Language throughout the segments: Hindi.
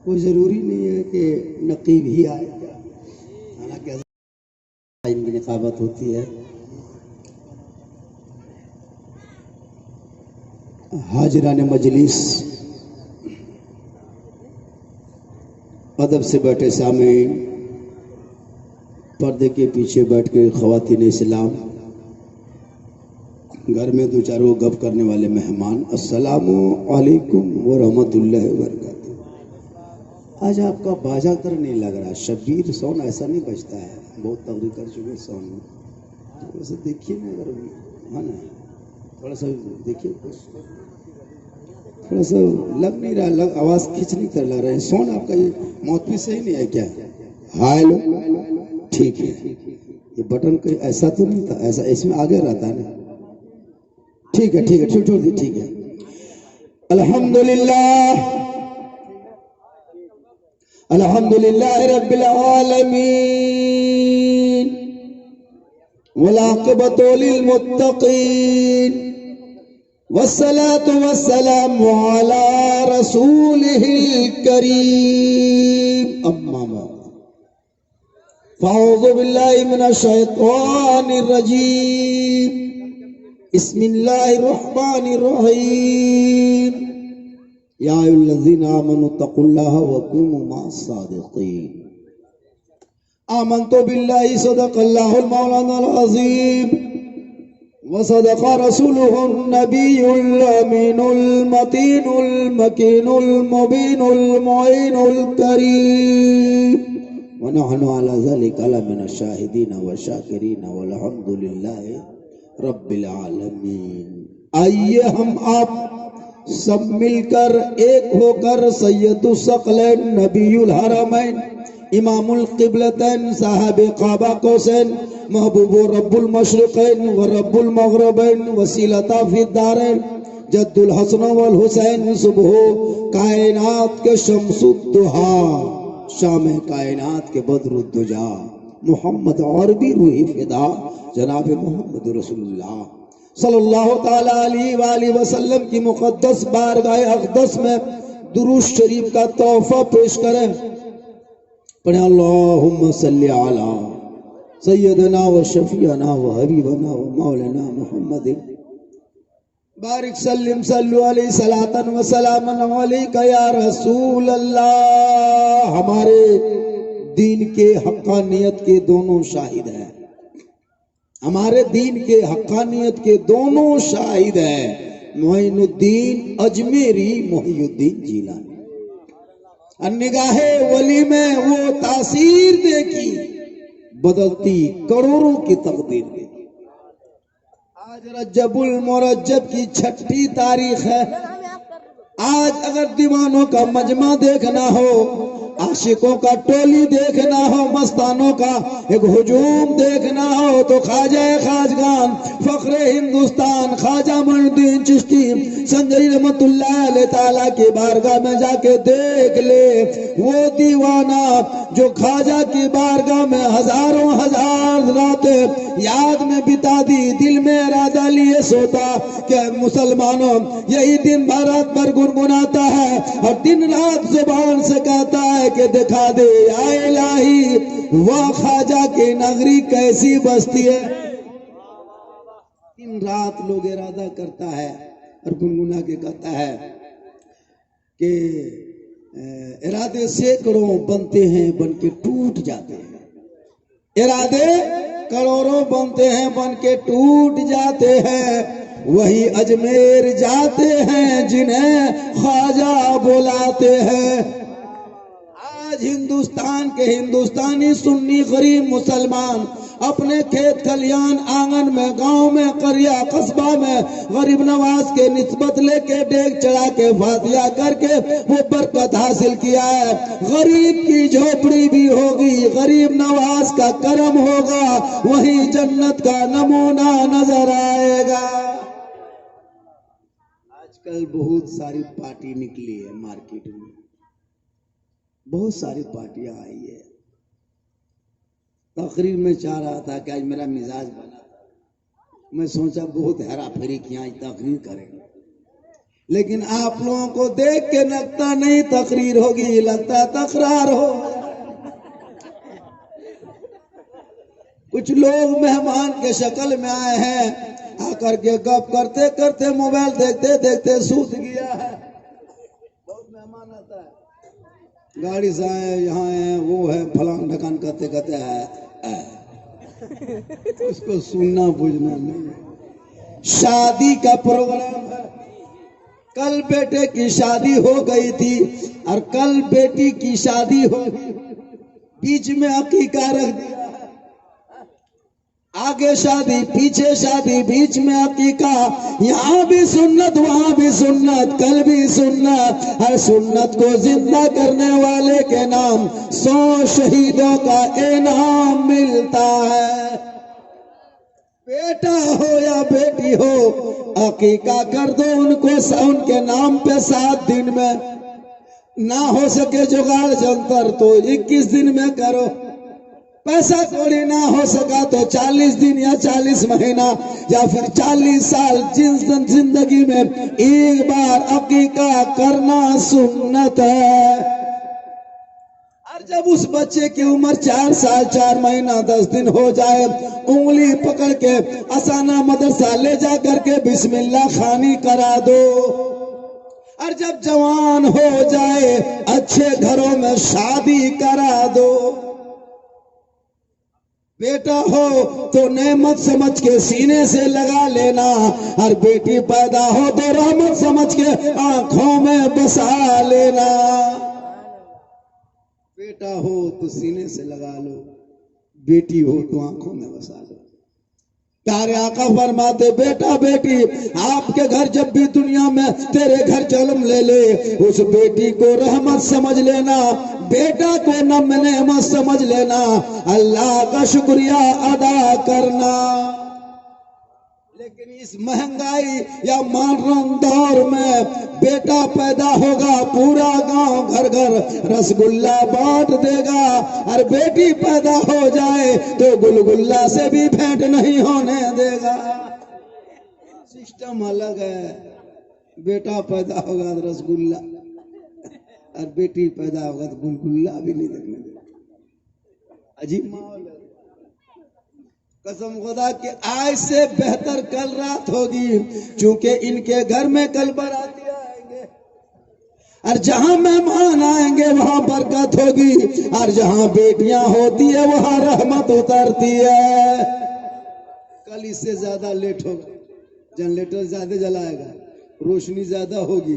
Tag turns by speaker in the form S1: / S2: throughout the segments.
S1: कोई ज़रूरी नहीं है कि नकीब ही आए, हालांकि इनकी निकाबत होती है। हाजिरान मजलिस, अदब से बैठे सामीन, पर्दे के पीछे बैठ के ख़वातीन इस्लाम, घर में दो चारों गप करने वाले मेहमान, अस्सलामु अलैकुम व रहमतुल्लाहि व बरकातुहू। आज आपका बाजा तर नहीं लग रहा, शब्बीर सौन ऐसा नहीं बजता है, बहुत तकरीर कर चुके सौन में। तो वैसे देखिए ना, अगर है ना, थोड़ा सा देखिए, थोड़ा सा लग नहीं रहा, आवाज़ खींच नहीं कर लग रहा है। सौन आपका ये माउथपीस सही नहीं है क्या? हेलो, ठीक है। ये बटन कोई ऐसा तो नहीं था, ऐसा इसमें आगे रहता है ना? ठीक है, ठीक है, छोड़ दी, ठीक है। अल्हम्दुलिल्लाह, अल्हम्दुलिल्लाह रब्बिल आलमीन, वल आक़िबतु लिल मुत्तक़ीन, वस्सलातु वस्सलामु अला रसूलिहिल करीम, अम्मा बाद, फ़अऊज़ु बिल्लाहि मिनश शैतानिर रजीम, बिस्मिल्लाहिर्रहमानिर्रहीम, या अय्युहल्लज़ीना आमनु तक़ुल्लाहा व कूनू मअस-सादिक़ीन। आमन्तु बिल्लाहि सदक़ल्लाहुल मौलानाल अज़ीम व सदक़ रसूलुहुन नबियुल अमीनुल मतीनुल मकीनुल मुबीनुल मुईनुल करीम, व नहनु अला ज़ालिका लमिनश शाहिदीन व शाकिरीन वल्हम्दुलिल्लाहि रब्बिल आलमीन। आइए हम आप सब मिलकर एक होकर सैयदुल सकलैन नबीयुल हरमैन इमामुल क़िबलतैन साहिब काबा कौसैन महबूबु रब्बुल मशरिक़ैन व रब्बुल मग़रिबैन वसीलता फ़िद्दारैन जद्दुल हसन वल हुसैन सुबह कायनात के शम्सुद्दुहा शाम कायनात के बद्रुद्दुजा मोहम्मद और भी रूही फिदा जनाब मोहम्मद रसूलुल्लाह सल्लल्लाहु ताला अलैहि वसल्लम की मुक़द्दस बारगाह अक़दस में दुरूद शरीफ का तोहफा पेश करें। पढ़े अल्लाहुम्मा सल्ली अला सय्यदना व शफीअना व हबीबना व मौलाना मुहम्मद बारिक सल्लिम सल्लु अलैहि सलातन व सलामन अलैका या रसूल अल्लाह। हमारे दीन के हक़ानियत के दोनों शाहिद हैं, हमारे दीन के हक़ानियत के दोनों शाहिद हैं, मोइनुद्दीन अजमेरी, मोहियुद्दीन जीलानी। निगाहे वली में वो तासीर देखी, बदलती करोड़ों की तकदीर देखी। आज रज्जबुल मुरज्जब की 6ठी तारीख है। आज अगर दीवानों का मजमा देखना हो, आशिकों का टोली देखना हो, मस्तानों का एक हुजूम देखना हो, तो ख्वाजा खाजगान फख्रे हिंदुस्तान ख्वाजा मोइनुद्दीन चिश्ती संजरी रहमतुल्लाह अलैहि ताला की बारगाह में जाके देख ले। वो दीवाना जो ख्वाजा की बारगाह में हजारों हजार रातें याद में बिता दी, दिल में इरादा लिए सोता कि मुसलमानों यही दिन रात भर गुनगुनाता है और दिन रात जुबान से कहता है कि दिखा दे या इलाही वाह ख्वाजा की नगरी कैसी बसती है। दिन रात लोग इरादा करता है और गुनगुना के कहता है कि इरादे सैकड़ों बनते हैं, बन के टूट जाते हैं। इरादे करोड़ों बनते हैं, बन के टूट जाते हैं। वही अजमेर जाते हैं जिन्हें ख्वाजा बुलाते हैं। आज हिंदुस्तान के हिंदुस्तानी सुन्नी गरीब मुसलमान अपने खेत खलियान आंगन में, गांव में, करिया कस्बा में गरीब नवाज के निस्बत लेके डेग चढ़ा के फातिया करके वो बरकत हासिल किया है। गरीब की झोपड़ी भी होगी, गरीब नवाज का करम होगा, वही जन्नत का नमूना नजर आएगा। आजकल बहुत सारी पार्टी निकली है मार्केट में, बहुत सारी पार्टियां आई है। तकरीर में चाह रहा था कि आज मेरा मिजाज बना था, मैं सोचा बहुत हेरा फेरी की आज तकरीर करेंगे। लेकिन आप लोगों को देख के लगता नहीं तकरीर होगी, लगता तकरार हो। कुछ लोग मेहमान के शक्ल में आए हैं, आकर के गप करते करते मोबाइल देखते देखते सूत गया है। बहुत मेहमान आता है, गाड़ी से आए, यहाँ है, वो है, फलान ढकान करते करते है, उसको सुनना बुझना नहीं। शादी का प्रोग्राम है, कल बेटे की शादी हो गई थी और कल बेटी की शादी हो, बीच में अकीका रख दिया। आगे शादी पीछे शादी बीच में अकीका, यहाँ भी सुन्नत वहाँ भी सुन्नत, कल भी सुन्नत। हर सुन्नत को जिंदा करने वाले के नाम 100 शहीदों का इनाम मिलता है। बेटा हो या बेटी हो, अकीका कर दो उनको, उनके नाम पे 7 दिन में। ना हो सके जुगाड़ जंतर तो 21 दिन में करो। पैसा कौड़ी ना हो सका तो 40 दिन या 40 महीना या फिर 40 साल, जिंदगी में एक बार अकीका करना सुन्नत है। और जब उस बच्चे की उम्र 4 साल 4 महीना 10 दिन हो जाए, उंगली पकड़ के असाना मदरसा ले जा करके बिस्मिल्लाह खानी करा दो। और जब जवान हो जाए, अच्छे घरों में शादी करा दो। बेटा हो तो नेमत समझ के सीने से लगा लेना, और बेटी पैदा हो तो रहमत समझ के आंखों में बसा लेना। बेटा हो तो सीने से लगा लो, बेटी हो तो आंखों में बसा लो। प्यारे आका फरमाते, बेटा बेटी आपके घर जब भी दुनिया में तेरे घर जन्म ले ले, उस बेटी को रहमत समझ लेना, बेटा को नेमत समझ लेना, अल्लाह का शुक्रिया अदा करना। लेकिन इस महंगाई या मॉडर्न दौर में बेटा पैदा होगा, पूरा गांव घर घर रसगुल्ला बांट देगा, और बेटी पैदा हो जाए तो गुलगुल्ला से भी भेंट नहीं होने देगा। सिस्टम अलग है, बेटा पैदा होगा तो रसगुल्ला, और बेटी पैदा होगा तो गुलगुल्ला भी नहीं देखने देगा। अजीब माहौल है। कसम खुदा कि आज से बेहतर कल रात होगी, क्योंकि इनके घर में कल बाराती आएंगे, और जहां मेहमान आएंगे वहां बरकत होगी, और जहां बेटियां होती है वहां रहमत उतरती है। कल इससे ज्यादा लेट होगा, जनरेटर ज्यादा जलाएगा, रोशनी ज्यादा होगी,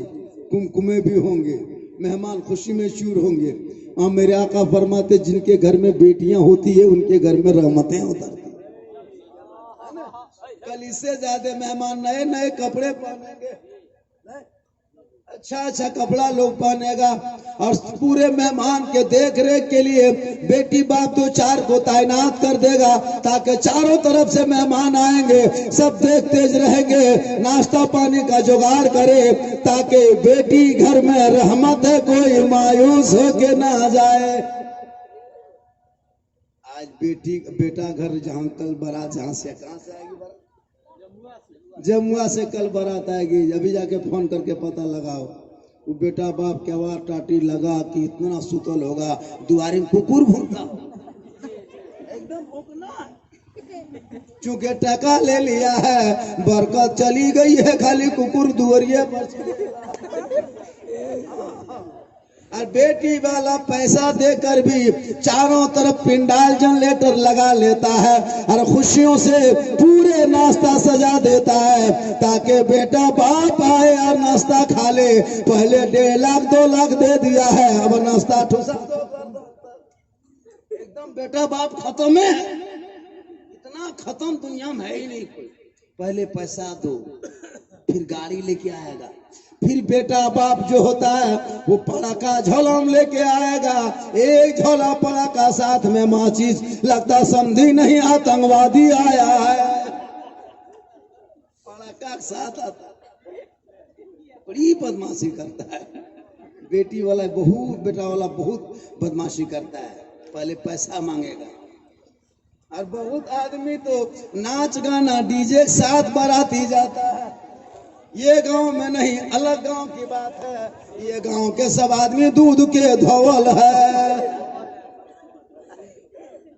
S1: कुमकुमे भी होंगे, मेहमान खुशी में चूर होंगे। और मेरे आका फरमाते, जिनके घर में बेटियां होती है उनके घर में रहमतें उतरती। कल इससे ज्यादा मेहमान नए नए कपड़े पहनेंगे, अच्छा अच्छा कपड़ा लोग पहनेगा, और पूरे मेहमान के देख रेख के लिए बेटी बाप 2-4 को तैनात कर देगा, ताकि चारों तरफ से मेहमान आएंगे, सब देखते रहेंगे, नाश्ता पानी का जुगाड़ करे, ताकि बेटी घर में रहमत है, कोई मायूस होके ना जाए। आज बेटा घर जहाँ कल बारात, जहाँ से कहाँ से आएगी बारात? जमुआ से कल बारात आएगी। अभी जाके फोन करके पता लगाओ, वो बेटा बाप के आवाज टाटी लगा कि इतना सुतल होगा, दुआरे में कुकुर भूखता एकदम भूखना, चूंकि टका ले लिया है, बरकत चली गई है, खाली कुकुर दुआरिये पर। और बेटी वाला पैसा देकर भी चारों तरफ पिंडाल जनरेटर लगा लेता है, और खुशियों से पूरे नाश्ता सजा देता है, ताकि बेटा बाप आए और नाश्ता खा ले। पहले 1.5 लाख 2 लाख दे दिया है, अब नाश्ता ठुसा एकदम बेटा बाप खत्म है। इतना खत्म दुनिया में है ही नहीं कोई। पहले पैसा दो, फिर गाड़ी लेके आएगा, फिर बेटा बाप जो होता है वो पड़ाका झोलम लेके आएगा, एक झोला पड़ाका साथ में माचिस, लगता समझी नहीं आतंकवादी आया है, पड़ाका साथ आता। बड़ी बदमाशी करता है बेटी वाला, बहुत बेटा वाला बहुत बदमाशी करता है। पहले पैसा मांगेगा, और बहुत आदमी तो नाच गाना डीजे के साथ बाराती जाता है, ये गांव में नहीं, अलग गांव की बात है। ये गांव के सब आदमी दूध के धोवल है।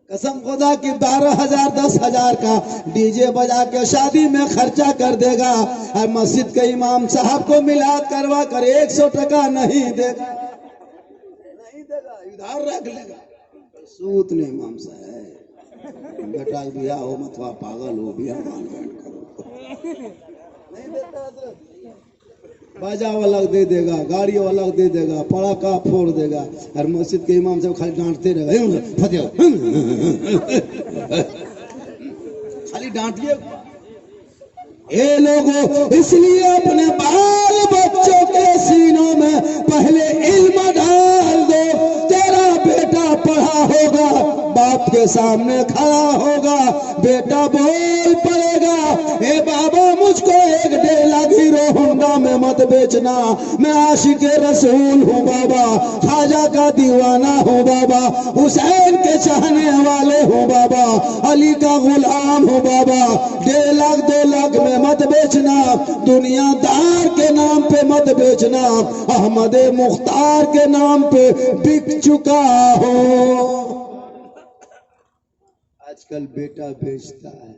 S1: कसम खुदा की 12,000 10,000 का डीजे बजा के शादी में खर्चा कर देगा और मस्जिद के इमाम साहब को मिलाद करवा कर 100 टका नहीं देगा, नहीं देगा, इधर रख लेगा। सूत ने इमाम साहब बेटा बिया हो मथवा पागल हो बिया मान करो, नहीं देता तो बाजा अलग दे देगा, गाड़ी अलग दे देगा, पड़ाका फोड़ देगा और मस्जिद के इमाम से खाली डांटते रहेगा, खाली डांटिए। ये लोगों इसलिए अपने बाल बच्चों के सीनों में पहले इल्म डाल दो। तेरा बेटा पढ़ा होगा, बाप के सामने खड़ा होगा, बेटा बोल पड़ेगा, ए बाबा मुझको 1.5 लाख हीरो होंडा में मत बेचना, मैं आशिक रसूल हूँ बाबा, खाजा का दीवाना हूँ बाबा, हुसैन के चाहने वाले हूँ बाबा, अली का गुलाम हूँ बाबा, 1.5 लाख 2 लाख में मत बेचना, दुनियादार के नाम पे मत बेचना, अहमद मुख्तार के नाम पे बिक चुका हो। आजकल बेटा बेचता है,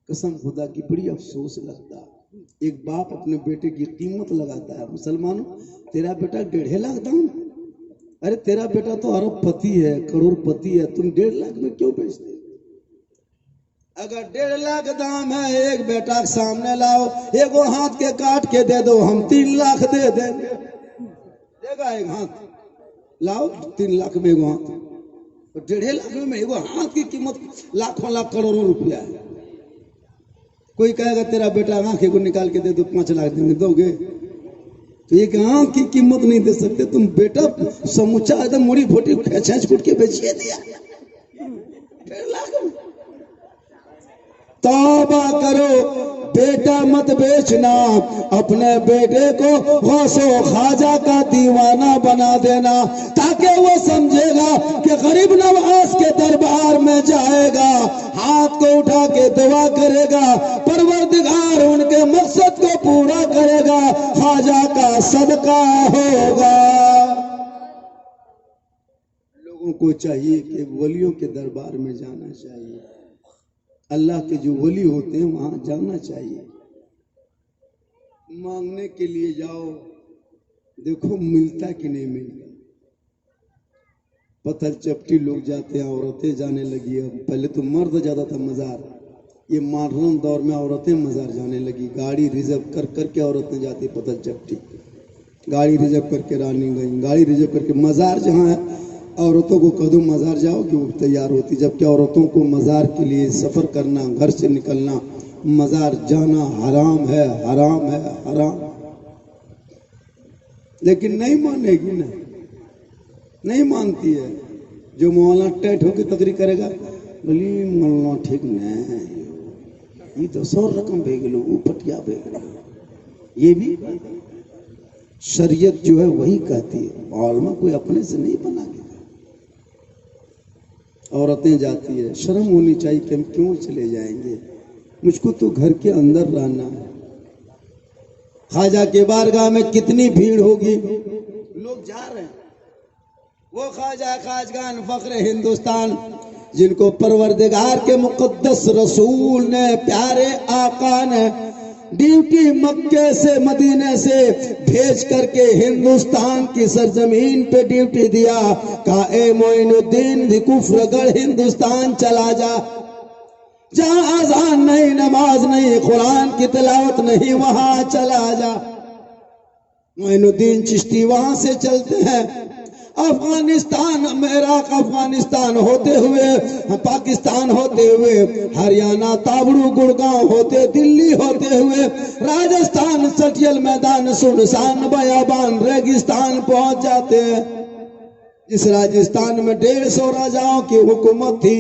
S1: कसम खुदा की बड़ी अफसोस लगता है। एक बाप अपने बेटे की कीमत लगाता है। मुसलमानों, तेरा बेटा 1.5 लाख दाम, अरे तेरा बेटा तो अरबपति है, करोड़पति है, तुम 1.5 लाख में क्यों बेचते? अगर 1.5 लाख दाम है, एक बेटा के सामने लाओ, एगो हाथ के काट के दे दो, हम 3 लाख दे देंगे। देगा एक हाथ लाओ, 3 लाख में एगो हाथ, तो 1.5 लाख में एगो हाथ की कीमत लाखों लाख करोड़ों रुपया है। कोई कहेगा तेरा बेटा आंख को निकाल के दे दो 5 लाख देंगे, दोगे? तो एक आंख की कीमत नहीं दे सकते तुम। बेटा समूचा एकदम मुड़ी फोटी छेंच कूट के बेचिए दिया 1.5 लाख में। तौबा करो, बेटा मत बेचना, अपने बेटे को गौसो ख्वाजा का दीवाना बना देना, ताकि वो समझेगा कि गरीब नवाज के दरबार में जाएगा, हाथ को उठा के दुआ करेगा, परवरदिगार उनके मकसद को पूरा करेगा, ख्वाजा का सदका होगा। लोगों को चाहिए कि वलियों के दरबार में जाना चाहिए, अल्लाह के जो वली होते हैं वहां जाना चाहिए। मांगने के लिए जाओ, देखो मिलता कि नहीं मिलता। पत्थर चपटी लोग जाते हैं, औरतें जाने लगी है। पहले तो मर्द जाता था मजार, ये मॉडर्न दौर में औरतें मजार जाने लगी। गाड़ी रिजर्व कर करके औरतें जाती पत्थर चपटी, गाड़ी रिजर्व करके रानी गई, गाड़ी रिजर्व करके मजार जहाँ है औरतों को कह दो मजार जाओ कि वो तैयार होती, जबकि औरतों को मजार के लिए सफर करना, घर से निकलना, मजार जाना हराम है, हराम है, हराम। लेकिन नहीं मानेगी ना, नहीं मानती है। जो मौलाना टैट होकर तकरीर करेगा, बोली मौलाना ठीक नहीं, ये तो 100 रकम भेज लो, वो पटिया भेज लो। ये भी शरीयत जो है वही कहती है, मौलाना कोई अपने से नहीं बना के। औरतें जाती है, शर्म होनी चाहिए कि हम क्यों चले जाएंगे, मुझको तो घर के अंदर रहना है। ख्वाजा के बारगाह में कितनी भीड़ होगी, लोग जा रहे हैं। वो ख्वाजा खाजगान फख्र हिंदुस्तान, जिनको परवरदिगार के मुकद्दस रसूल ने, प्यारे आका ने ड्यूटी मक्के से मदीने से भेज करके हिंदुस्तान की सरजमीन पे ड्यूटी दिया, कहा ए मोइनुद्दीन भी कुफ्रगढ़ हिंदुस्तान चला जा, जहां अज़ान नहीं, नमाज नहीं, कुरान की तिलावत नहीं, वहां चला जा। मोइनुद्दीन चिश्ती वहां से चलते हैं अफगानिस्तान, इराक अफगानिस्तान होते हुए, पाकिस्तान होते हुए, हरियाणा ताबड़ू गुड़गांव होते, दिल्ली होते हुए, राजस्थान सटियल मैदान सुनसान बयाबान रेगिस्तान पहुंच जाते हैं। इस राजस्थान में 150 राजाओं की हुकूमत थी।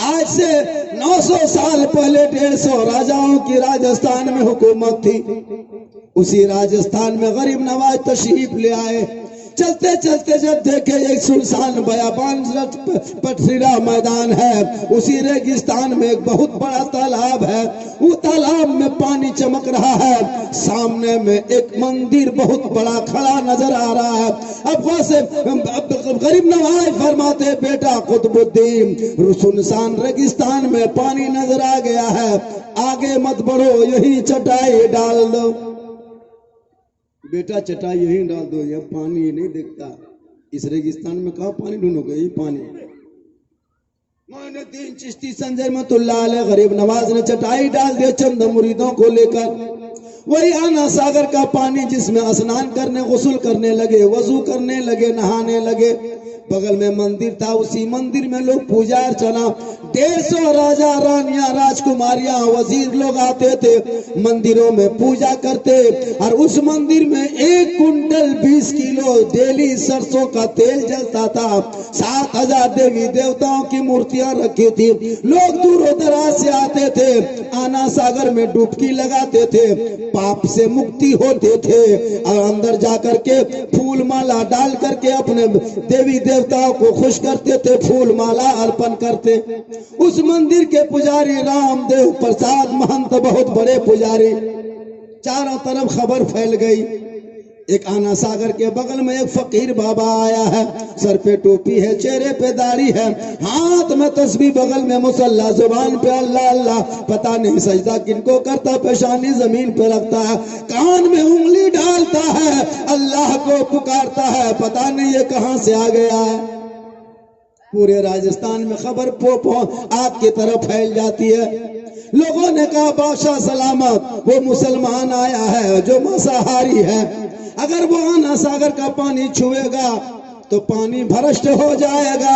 S1: आज से 900 साल पहले 150 राजाओं की राजस्थान में हुकूमत थी। उसी राजस्थान में गरीब नवाज तशरीफ ले आए। चलते चलते जब देखे एक सुनसान बयाबान पथरीला मैदान है, उसी रेगिस्तान में एक बहुत बड़ा तालाब है। वो तालाब में पानी चमक रहा है, सामने में एक मंदिर बहुत बड़ा खड़ा नजर आ रहा है। अब वैसे गरीब नवाज फरमाते, बेटा कुतुबुद्दीन, सुनसान रेगिस्तान में पानी नजर आ गया है, आगे मत बढ़ो, यही चटाई डाल दो। बेटा चटाई यही डाल दो, यह पानी नहीं दिखता, इस रेगिस्तान में कहाँ पानी ढूंढोगे, यही पानी। मोइनुद्दीन चिश्ती संजय रहमतुल्लाह अलैह गरीब नवाज ने चटाई डाल दिया चंद मुरीदों को लेकर। वही आना सागर का पानी जिसमें स्नान करने, गुस्ल करने लगे, वजू करने लगे, नहाने लगे। बगल में मंदिर था, उसी मंदिर में लोग पूजा अर्चना, 150 राजा रानियां, राजकुमारियां, वजीर लोग आते थे, मंदिरों में पूजा करते। और उस मंदिर में 1 कुंटल 20 किलो डेली सरसों का तेल जलता था। 7000 देवी देवताओं की मूर्तियां रखी थी। लोग दूर दराज से आते थे, आना सागर में डुबकी लगाते थे, पाप से मुक्ति होते थे और अंदर जाकर के फूल माला डाल करके अपने देवी देवताओं को खुश करते थे, फूल माला अर्पण करते। उस मंदिर के पुजारी रामदेव प्रसाद महंत बहुत बड़े पुजारी, चारों तरफ खबर फैल गई। एक आना सागर के बगल में एक फकीर बाबा आया है, सर पे टोपी है, चेहरे पे दाढ़ी है, हाथ में तस्बीह, बगल में मुसल्ला, जुबान पे अल्लाह अल्लाह, पता नहीं सजदा किनको करता, पेशानी जमीन पे रखता है, कान में उंगली डालता है, अल्लाह को पुकारता है, पता नहीं ये कहां से आ गया है। पूरे राजस्थान में खबर आग की तरफ फैल जाती है। लोगों ने कहा बादशाह सलामत, वो मुसलमान आया है जो मांसाहारी है, अगर वो आना सागर का पानी छुएगा तो पानी भ्रष्ट हो जाएगा,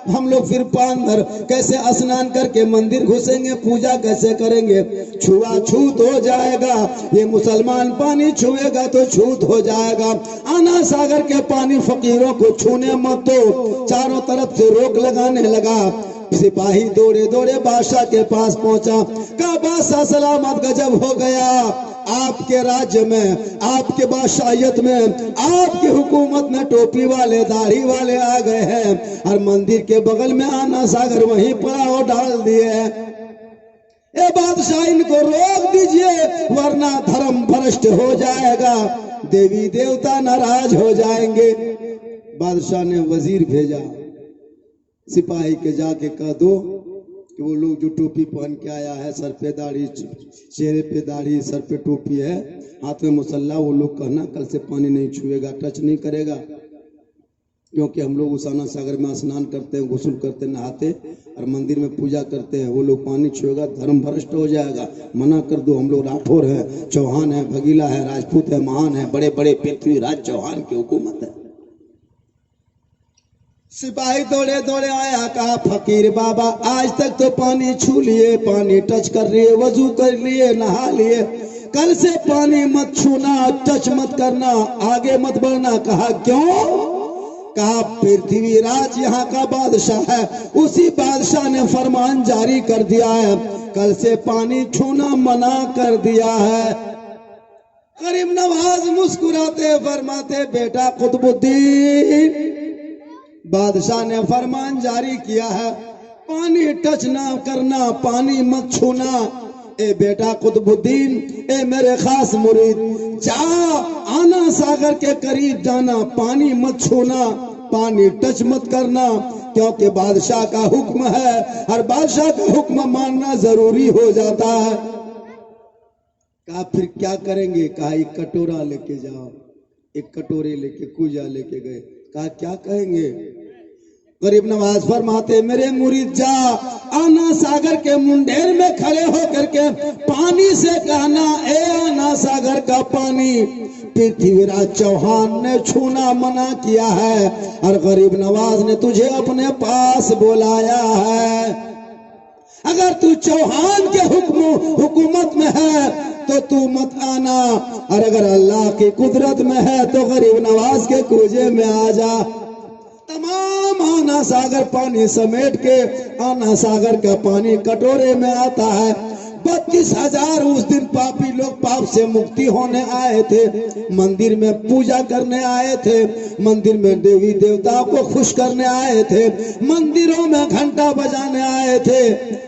S1: हम लोग फिर अंदर कैसे स्नान करके मंदिर घुसेंगे, पूजा कैसे करेंगे, छुआछूत हो जाएगा। ये मुसलमान पानी छुएगा तो छूत हो जाएगा। आना सागर के पानी फकीरों को छूने मत दो, चारों तरफ से रोक लगाने लगा। सिपाही दौड़े दौड़े बादशाह के पास पहुंचा, कहा बादशाह सलामत, गजब हो गया, आपके राज्य में, आपके बादशाहियत में, आपकी हुकूमत में टोपी वाले, दाढ़ी वाले आ गए हैं और मंदिर के बगल में आना सागर वहीं पड़ा हो डाल दिए। ए बादशाह, इनको रोक दीजिए वरना धर्म भ्रष्ट हो जाएगा, देवी देवता नाराज हो जाएंगे। बादशाह ने वजीर भेजा, सिपाही के जाके कह दो कि वो लोग जो टोपी पहन के आया है, सर पे दाढ़ी, चेहरे पे दाढ़ी, सर पे टोपी है, हाथ में मुसल्ला, वो लोग कहना कल से पानी नहीं छुएगा, टच नहीं करेगा, क्योंकि हम लोग उस आना सागर में स्नान करते हैं, गुस्ल करते, नहाते और मंदिर में पूजा करते हैं। वो लोग पानी छुएगा धर्म भ्रष्ट हो जाएगा, मना कर दो। हम लोग राठौर है, चौहान है, भगीला है, राजपूत है, महान है, बड़े बड़े पृथ्वीराज चौहान की हुकूमत है। सिपाही दौड़े दौड़े आया, कहा फकीर बाबा, आज तक तो पानी छू लिए, पानी टच कर लिए, वजू कर लिए, नहा लिए, कल से पानी मत छूना, टच मत करना, आगे मत बढ़ना। कहा क्यों? कहा पृथ्वीराज यहाँ का बादशाह है, उसी बादशाह ने फरमान जारी कर दिया है, कल से पानी छूना मना कर दिया है। गरीब नवाज मुस्कुराते फरमाते, बेटा कुतुबुद्दीन, बादशाह ने फरमान जारी किया है, पानी टच ना करना, पानी मत छूना। ए बेटा कुतुबुद्दीन, ए मेरे खास मुरीद, जा आना सागर के करीब जाना, पानी मत छूना, पानी टच मत करना, क्योंकि बादशाह का हुक्म है और बादशाह का हुक्म मानना जरूरी हो जाता है। कहा फिर क्या करेंगे? कहा एक कटोरा लेके जाओ। एक कटोरे लेके कुजा लेके गए। कहा क्या कहेंगे? गरीब नवाज फरमाते, मेरे मुरीद जा आना सागर के मुंडेर में खड़े होकर के पानी से कहना, ए आना सागर का पानी पृथ्वीराज चौहान ने छूना मना किया है और गरीब नवाज ने तुझे अपने पास बुलाया है। अगर तू चौहान के हुकूमत में है तो तू मत आना, और अगर अल्लाह की कुदरत में है तो गरीब नवाज के कूजे में आ जा। तमाम आना सागर पानी समेट के आना सागर का पानी कटोरे में आता है। 32,000 उस दिन पापी लोग पाप से मुक्ति होने आए थे, मंदिर में पूजा करने आए थे, मंदिर में देवी देवताओं को खुश करने आए थे, मंदिरों में घंटा बजाने आए थे।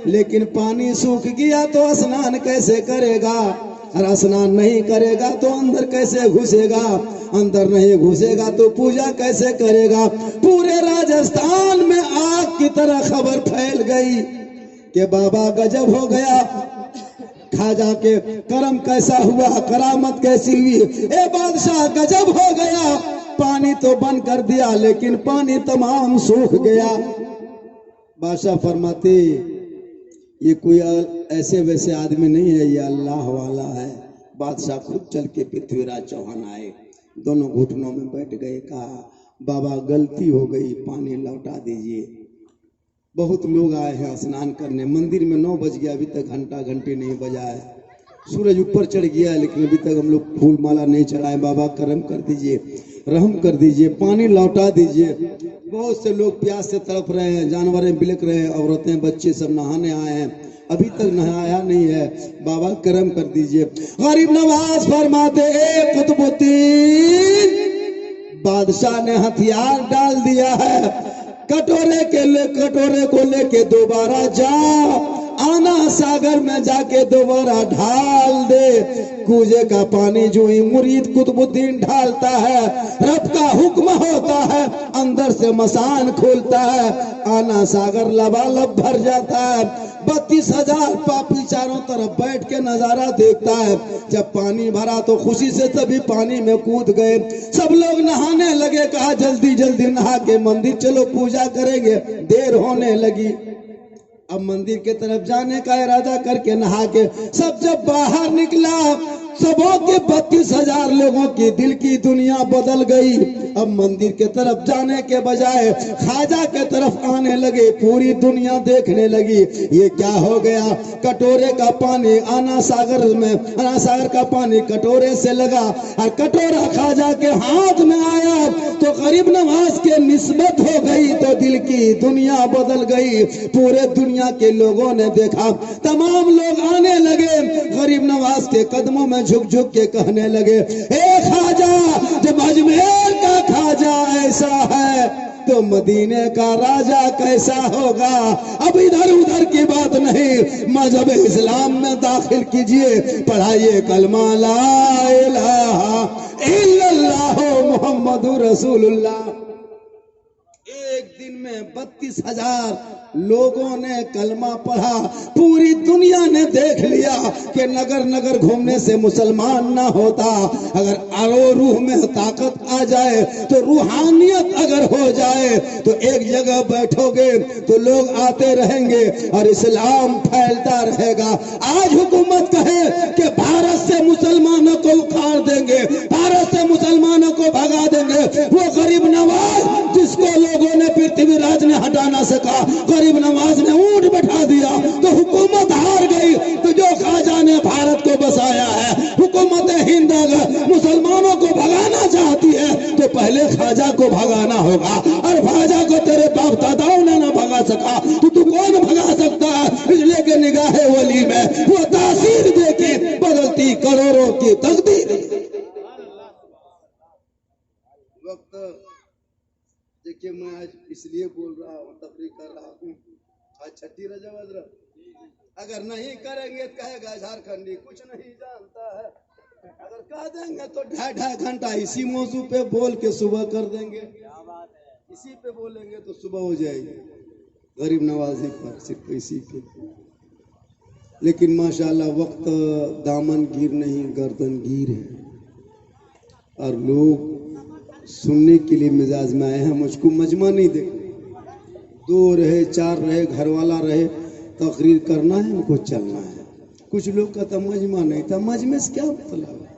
S1: लेकिन पानी सूख गया तो स्नान कैसे करेगा? और स्नान नहीं करेगा तो अंदर कैसे घुसेगा? अंदर नहीं घुसेगा तो पूजा कैसे करेगा? पूरे राजस्थान में आग की तरह खबर फैल गई कि बाबा गजब हो गया, खाजा के करम कैसा हुआ, करामत कैसी हुई, ए बादशाह गजब हो गया। पानी तो बंद कर दिया लेकिन पानी तमाम सूख गया। बादशाह फरमाते ये कोई ऐसे वैसे आदमी नहीं है, ये अल्लाह वाला है। बादशाह खुद चल के पृथ्वीराज चौहान आए, दोनों घुटनों में बैठ गए, कहा बाबा गलती हो गई, पानी लौटा दीजिए। बहुत लोग आए हैं स्नान करने, मंदिर में 9 बज गया, अभी तक घंटा घंटे नहीं बजा है, सूरज ऊपर चढ़ गया है लेकिन अभी तक हम लोग फूल माला नहीं चढ़ाए। बाबा करम कर दीजिए, रहम कर दीजिए, पानी लौटा दीजिए। बहुत से लोग प्यास से तड़प रहे हैं, जानवरें बिलक रहे हैं, औरतें बच्चे सब नहाने आए हैं, अभी तक नहाया नहीं है, बाबा करम कर दीजिए। गरीब नवाज फरमाते ए कुतुबुद्दीन, बादशाह ने हथियार डाल दिया है, कटोरे को लेके दोबारा जा, आना सागर में जाके दोबारा ढाल दे। कूजे का पानी जो ही मुरीद कुतुबुद्दीन ढालता है, रब का हुक्म होता है, अंदर से मसान खोलता है, आना सागर लबालब भर जाता है। 32,000 पापी चारों तरफ बैठ के नजारा देखता है। जब पानी भरा तो खुशी से सभी पानी में कूद गए, सब लोग नहाने लगे। कहा जल्दी जल्दी नहा के मंदिर चलो, पूजा करेंगे, देर होने लगी। अब मंदिर के तरफ जाने का इरादा करके नहा के सब जब बाहर निकला, सबों के 32,000 लोगों की दिल की दुनिया बदल गई। अब मंदिर के तरफ जाने के बजाय खाजा के तरफ आने लगे, पूरी दुनिया देखने लगी ये क्या हो गया। कटोरे का पानी आना सागर का पानी कटोरे से लगा और कटोरा खाजा के हाथ में आया तो गरीब नवाज के निस्बत हो गई, तो दिल की दुनिया बदल गई। पूरे दुनिया के लोगों ने देखा, तमाम लोग आने लगे, गरीब नवाज के कदमों में झुक झुक के कहने लगे, ए खाजा, जब अजमेर का खाजा ऐसा है तो मदीने का राजा कैसा होगा। अब इधर उधर की बात नहीं, मजहब इस्लाम में दाखिल कीजिए, पढ़ाइए कलमा ला इलाहा इल्लल्लाह मुहम्मदुर रसूलुल्लाह। एक दिन में 32,000 लोगों ने कलमा पढ़ा। पूरी दुनिया ने देख लिया कि नगर नगर घूमने से मुसलमान ना होता। अगर आरो रूह में ताकत आ जाए तो रूहानियत अगर हो जाए तो एक जगह बैठोगे तो लोग आते रहेंगे और इस्लाम फैलता रहेगा। आज हुकूमत कहे कि भारत से मुसलमानों को उखाड़ देंगे, भारत से मुसलमानों को भगा देंगे, वो गरीब नवाज जिसको लोगों ने पृथ्वीराज ने हटा ना सका, गरीब नवाज ने ऊंट बैठा दिया तो हुकूमत हार गई। तो जो खाजा ने भारत को बसाया है, हुकूमत हिंद अगर मुसलमानों को भगाना चाहती है तो पहले खाजा को भगाना होगा, और खाजा को तेरे बाप दादाओं ने ना भगा सका तो तू कौन भगा सकता है। इसलिए कि निगाह वली में वो तासीर देके बदलती करोड़ों की तकदीर। वक्त देखिए, मैं आज इसलिए बोल रहा हूँ, तकरीर कर रहा हूँ, आज 6 रजब अगर नहीं करेंगे तो कहेगा झारखंडी कुछ नहीं जानता है। अगर कह देंगे तो 2.5 घंटा इसी मौजू पे बोल के सुबह कर देंगे, इसी पे बोलेंगे तो सुबह हो जाएगी, गरीब नवाजी पर, सिर्फ इसी पे। लेकिन माशाल्लाह वक्त दामन गिर नहीं गर्दन गिर है और लोग सुनने के लिए मिजाज में आए हैं। मुझको मजमा नहीं देखना, 2 रहे 4 रहे घर वाला रहे, तकरीर करना है, उनको चलना है। कुछ लोग का तो मजमा नहीं था, मजमे से क्या मतलब है,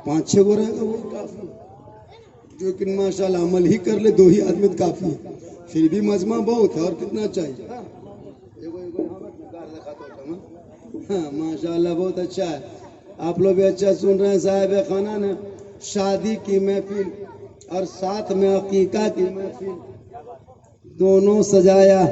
S1: 5-6 गो रहेगा वो काफी, जो कि माशाल्लाह अमल ही कर ले 2 ही आदमी तो काफी है। फिर भी मजमा बहुत है, और कितना चाहिए। हाँ माशाल्लाह बहुत अच्छा है, आप लोग भी अच्छा सुन रहे हैं। साहिब खाना ने शादी की महफिल और साथ में अकीका की महफिल दोनों सजाया,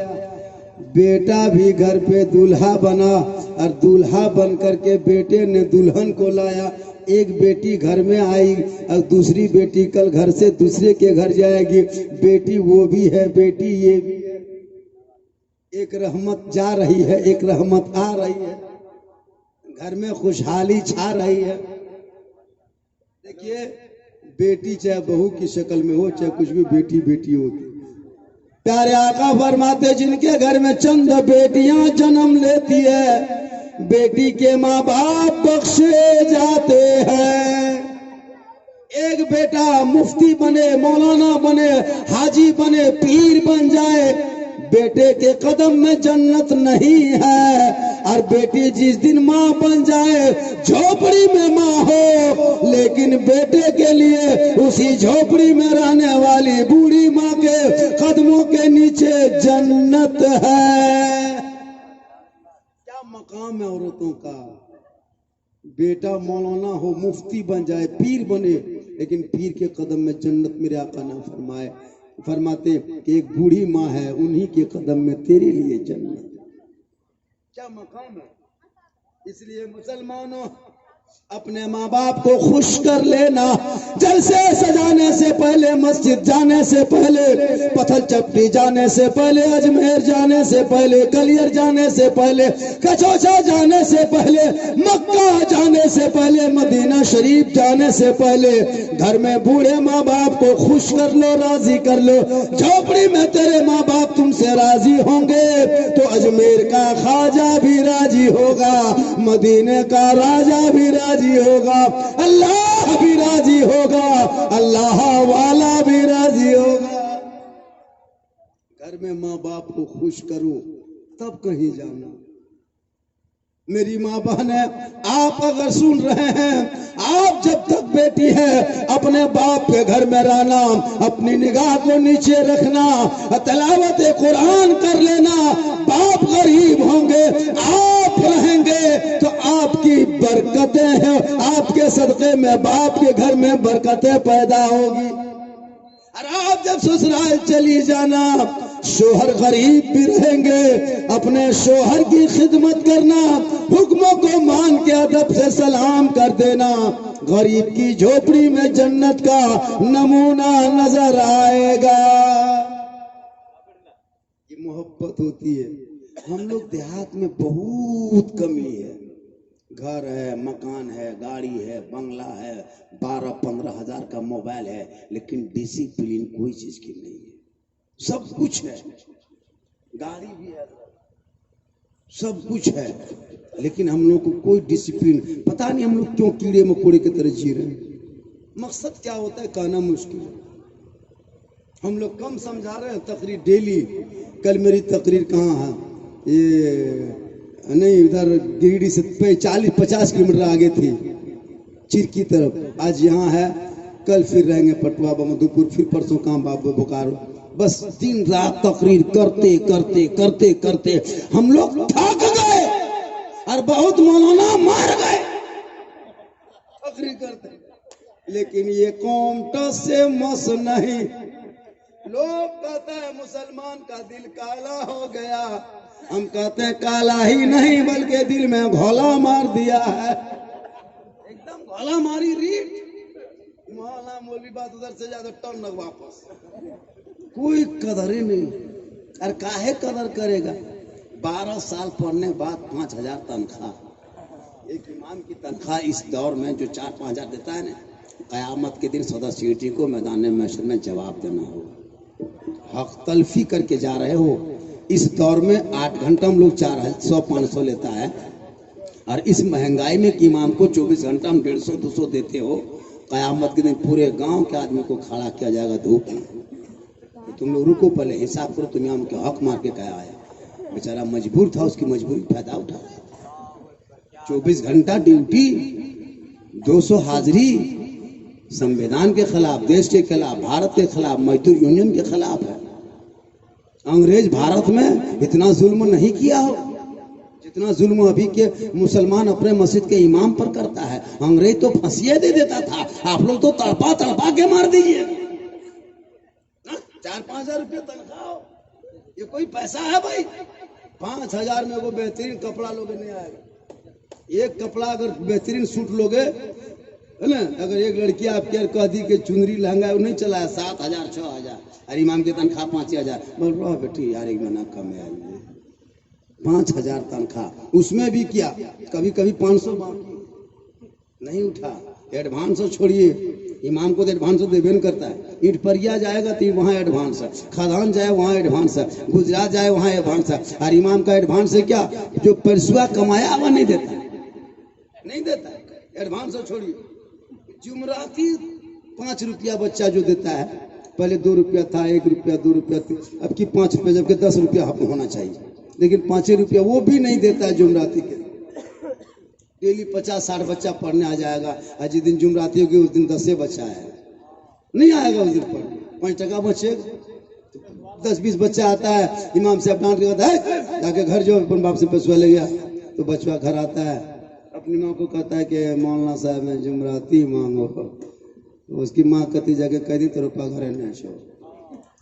S1: बेटा भी घर पे दूल्हा बना और दूल्हा बन करके बेटे ने दुल्हन को लाया। एक बेटी घर में आई और दूसरी बेटी कल घर से दूसरे के घर जाएगी। बेटी वो भी है, बेटी ये भी है। एक रहमत जा रही है, एक रहमत आ रही है, घर में खुशहाली छा रही है। देखिए, बेटी चाहे बहू की शक्ल में हो, चाहे कुछ भी, बेटी बेटी होती। प्यारे आका फरमाते, जिनके घर में चंद बेटियां जन्म लेती है, बेटी के माँ बाप बख्शे जाते हैं। एक बेटा मुफ्ती बने, मौलाना बने, हाजी बने, पीर बन जाए, बेटे के कदम में जन्नत नहीं है। और बेटी जिस दिन माँ बन जाए, झोपड़ी में माँ हो, लेकिन बेटे के लिए उसी झोपड़ी में रहने वाली बूढ़ी माँ के कदमों के नीचे जन्नत है। क्या मकाम है औरतों का। बेटा मौलाना हो, मुफ्ती बन जाए, पीर बने, लेकिन पीर के कदम में जन्नत। मेरे आका ने फरमाते कि एक बूढ़ी माँ है, उन्हीं के कदम में तेरे लिए जन्नत। क्या मकाम है। इसलिए मुसलमानों, अपने माँ बाप को खुश कर लेना। जलसे सजाने से पहले, मस्जिद जाने से पहले, पत्थर चपटी जाने से पहले, अजमेर जाने से पहले, कलियर जाने से पहले, कचौचा जाने से पहले, मक्का जाने से पहले, मदीना शरीफ जाने से पहले, घर में बूढ़े माँ बाप को खुश कर लो, राजी कर लो। झोपड़ी में तेरे माँ बाप तुमसे राजी होंगे तो अजमेर का ख्वाजा भी राजी होगा, मदीने का राजा भी राजी होगा, अल्लाह भी राजी होगा, अल्लाह वाला भी राजी होगा। घर में माँ बाप को खुश करो, तब कहीं जाना। मेरी माँ बहन है, आप अगर सुन रहे हैं, आप जब तक बेटी है, अपने बाप के घर में रहना, अपनी निगाह को नीचे रखना, तिलावत कुरान कर लेना। बाप गरीब होंगे, आप रहेंगे तो आपकी बरकतें हैं, आपके सदके में बाप के घर में बरकतें पैदा होगी। और आप जब ससुराल चली जाना, शोहर गरीब भी रहेंगे, अपने शोहर की खिदमत करना, हुक्मों को मान के अदब से सलाम कर देना। गरीब की झोपड़ी में जन्नत का नमूना नजर आएगा। ये मोहब्बत होती है। हम लोग देहात में बहुत कमी है। घर है, मकान है, गाड़ी है, बंगला है, 12-15 हजार का मोबाइल है, लेकिन डिसिप्लिन कोई चीज की नहीं है। सब कुछ है, गाड़ी भी है, सब कुछ है, लेकिन हम लोग को कोई डिसिप्लिन। पता नहीं हम लोग क्यों कीड़े मकोड़े की तरह जी रहे हैं। मकसद क्या होता है कहना मुश्किल है। हम लोग कम समझा रहे हैं। तकरीर डेली, कल मेरी तकरीर कहाँ है, ये नहीं, इधर गिरिडीह से 40-50 किलोमीटर आगे थी, चिर की तरफ। आज यहाँ है, कल फिर रहेंगे पटवा, मधुपुर, फिर परसों काम बाबू बोकारो। बस दिन रात तकरीर करते करते करते करते हम लोग थक गए और बहुत मौलाना मार गए तकरीर करते। लेकिन ये कौम टस से मस नहीं। लोग कहते हैं मुसलमान का दिल काला हो गया, हम कहते हैं काला ही नहीं बल्कि दिल में घोला मार दिया है, एकदम घोला मारी रीट। मौलाना मौलवी बात उधर से ज्यादा टर्न वापस, कोई कदर ही नहीं। और काहे कदर करेगा। 12 साल पढ़ने के बाद 5,000 तनख्वाह। एक इमाम की तनख्वाह इस दौर में जो 4-5 हजार देता है ना, कयामत के दिन सदा सीटी को मैदान महशर में जवाब देना होगा। हक तलफी करके जा रहे हो। इस दौर में 8 घंटा हम लोग 400-500 लेता है, और इस महंगाई में कि इमाम को 24 घंटा हम 150-200 देते हो। कयामत के दिन पूरे गांव के आदमी को खड़ा किया जाएगा धूप में। तो तुम लोग रुको, पहले हिसाब करो, तुम इमाम के हक मार के कहा आया। बेचारा मजबूर था, उसकी मजबूरी फायदा उठा। 24 घंटा ड्यूटी, 200 हाजिरी, संविधान के खिलाफ, देश के खिलाफ, भारत के खिलाफ, मजदूर यूनियन के खिलाफ है। अंग्रेज भारत में इतना जुल्म नहीं किया हो जितना जुल्म अभी के मुसलमान अपने मस्जिद के इमाम पर करता है। अंग्रेज तो फांसियां दे देता था, आप लोग तो तड़पा तड़पा के मार दीजिए। 4-5 हजार रुपये तनख्वाह, ये कोई पैसा है भाई? 5,000 में वो बेहतरीन कपड़ा लोगे नहीं आएगा। एक कपड़ा अगर बेहतरीन सूट लोगे है ना, अगर एक लड़की आपके कह दी कि चुनरी लहंगा वो नहीं चलाया 7,000 6,000, और इमाम की तनख्वाह 5,000, बोल रहा बेटी यार एक महीना कम है 5,000 तनख्वाह, उसमें भी क्या कभी कभी 500 बाकी नहीं उठा। एडवांस छोड़िए, इमाम को तो एडवांस देवे नहीं करता है। ईटपरिया जाएगा तो वहाँ एडवांस है, खदान जाए वहाँ एडवांस है, गुजरात जाए वहाँ एडवांस है। और इमाम का एडवांस है क्या, जो पैसा कमाया वह नहीं देता, नहीं देता एडवांस छोड़िए। जुमराती 5 रुपया बच्चा जो देता है, पहले 2 रुपया था, 1 रुपया 2 रुपया, अब की 5 रुपया, जबकि 10 रुपया होना चाहिए, लेकिन 5 रुपया वो भी नहीं देता है जुमराती के। डेली 50-60 बच्चा पढ़ने आ जाएगा, और जिस दिन जुमराती होगी उस दिन 10 बच्चा आएगा, नहीं आएगा उस दिन पढ़ने, 5 टका बचेगा। 10-20 बच्चा आता है, इमाम से अपना कहता है जाके घर जो अपन बाप से पैसा ले गया, तो बच्चा घर आता है अपनी माँ को कहता है कि मौलाना साहब में जुमराती मांगो, तो उसकी माँ कहती जाके कह दी तो रुपया घर नहीं छोड़,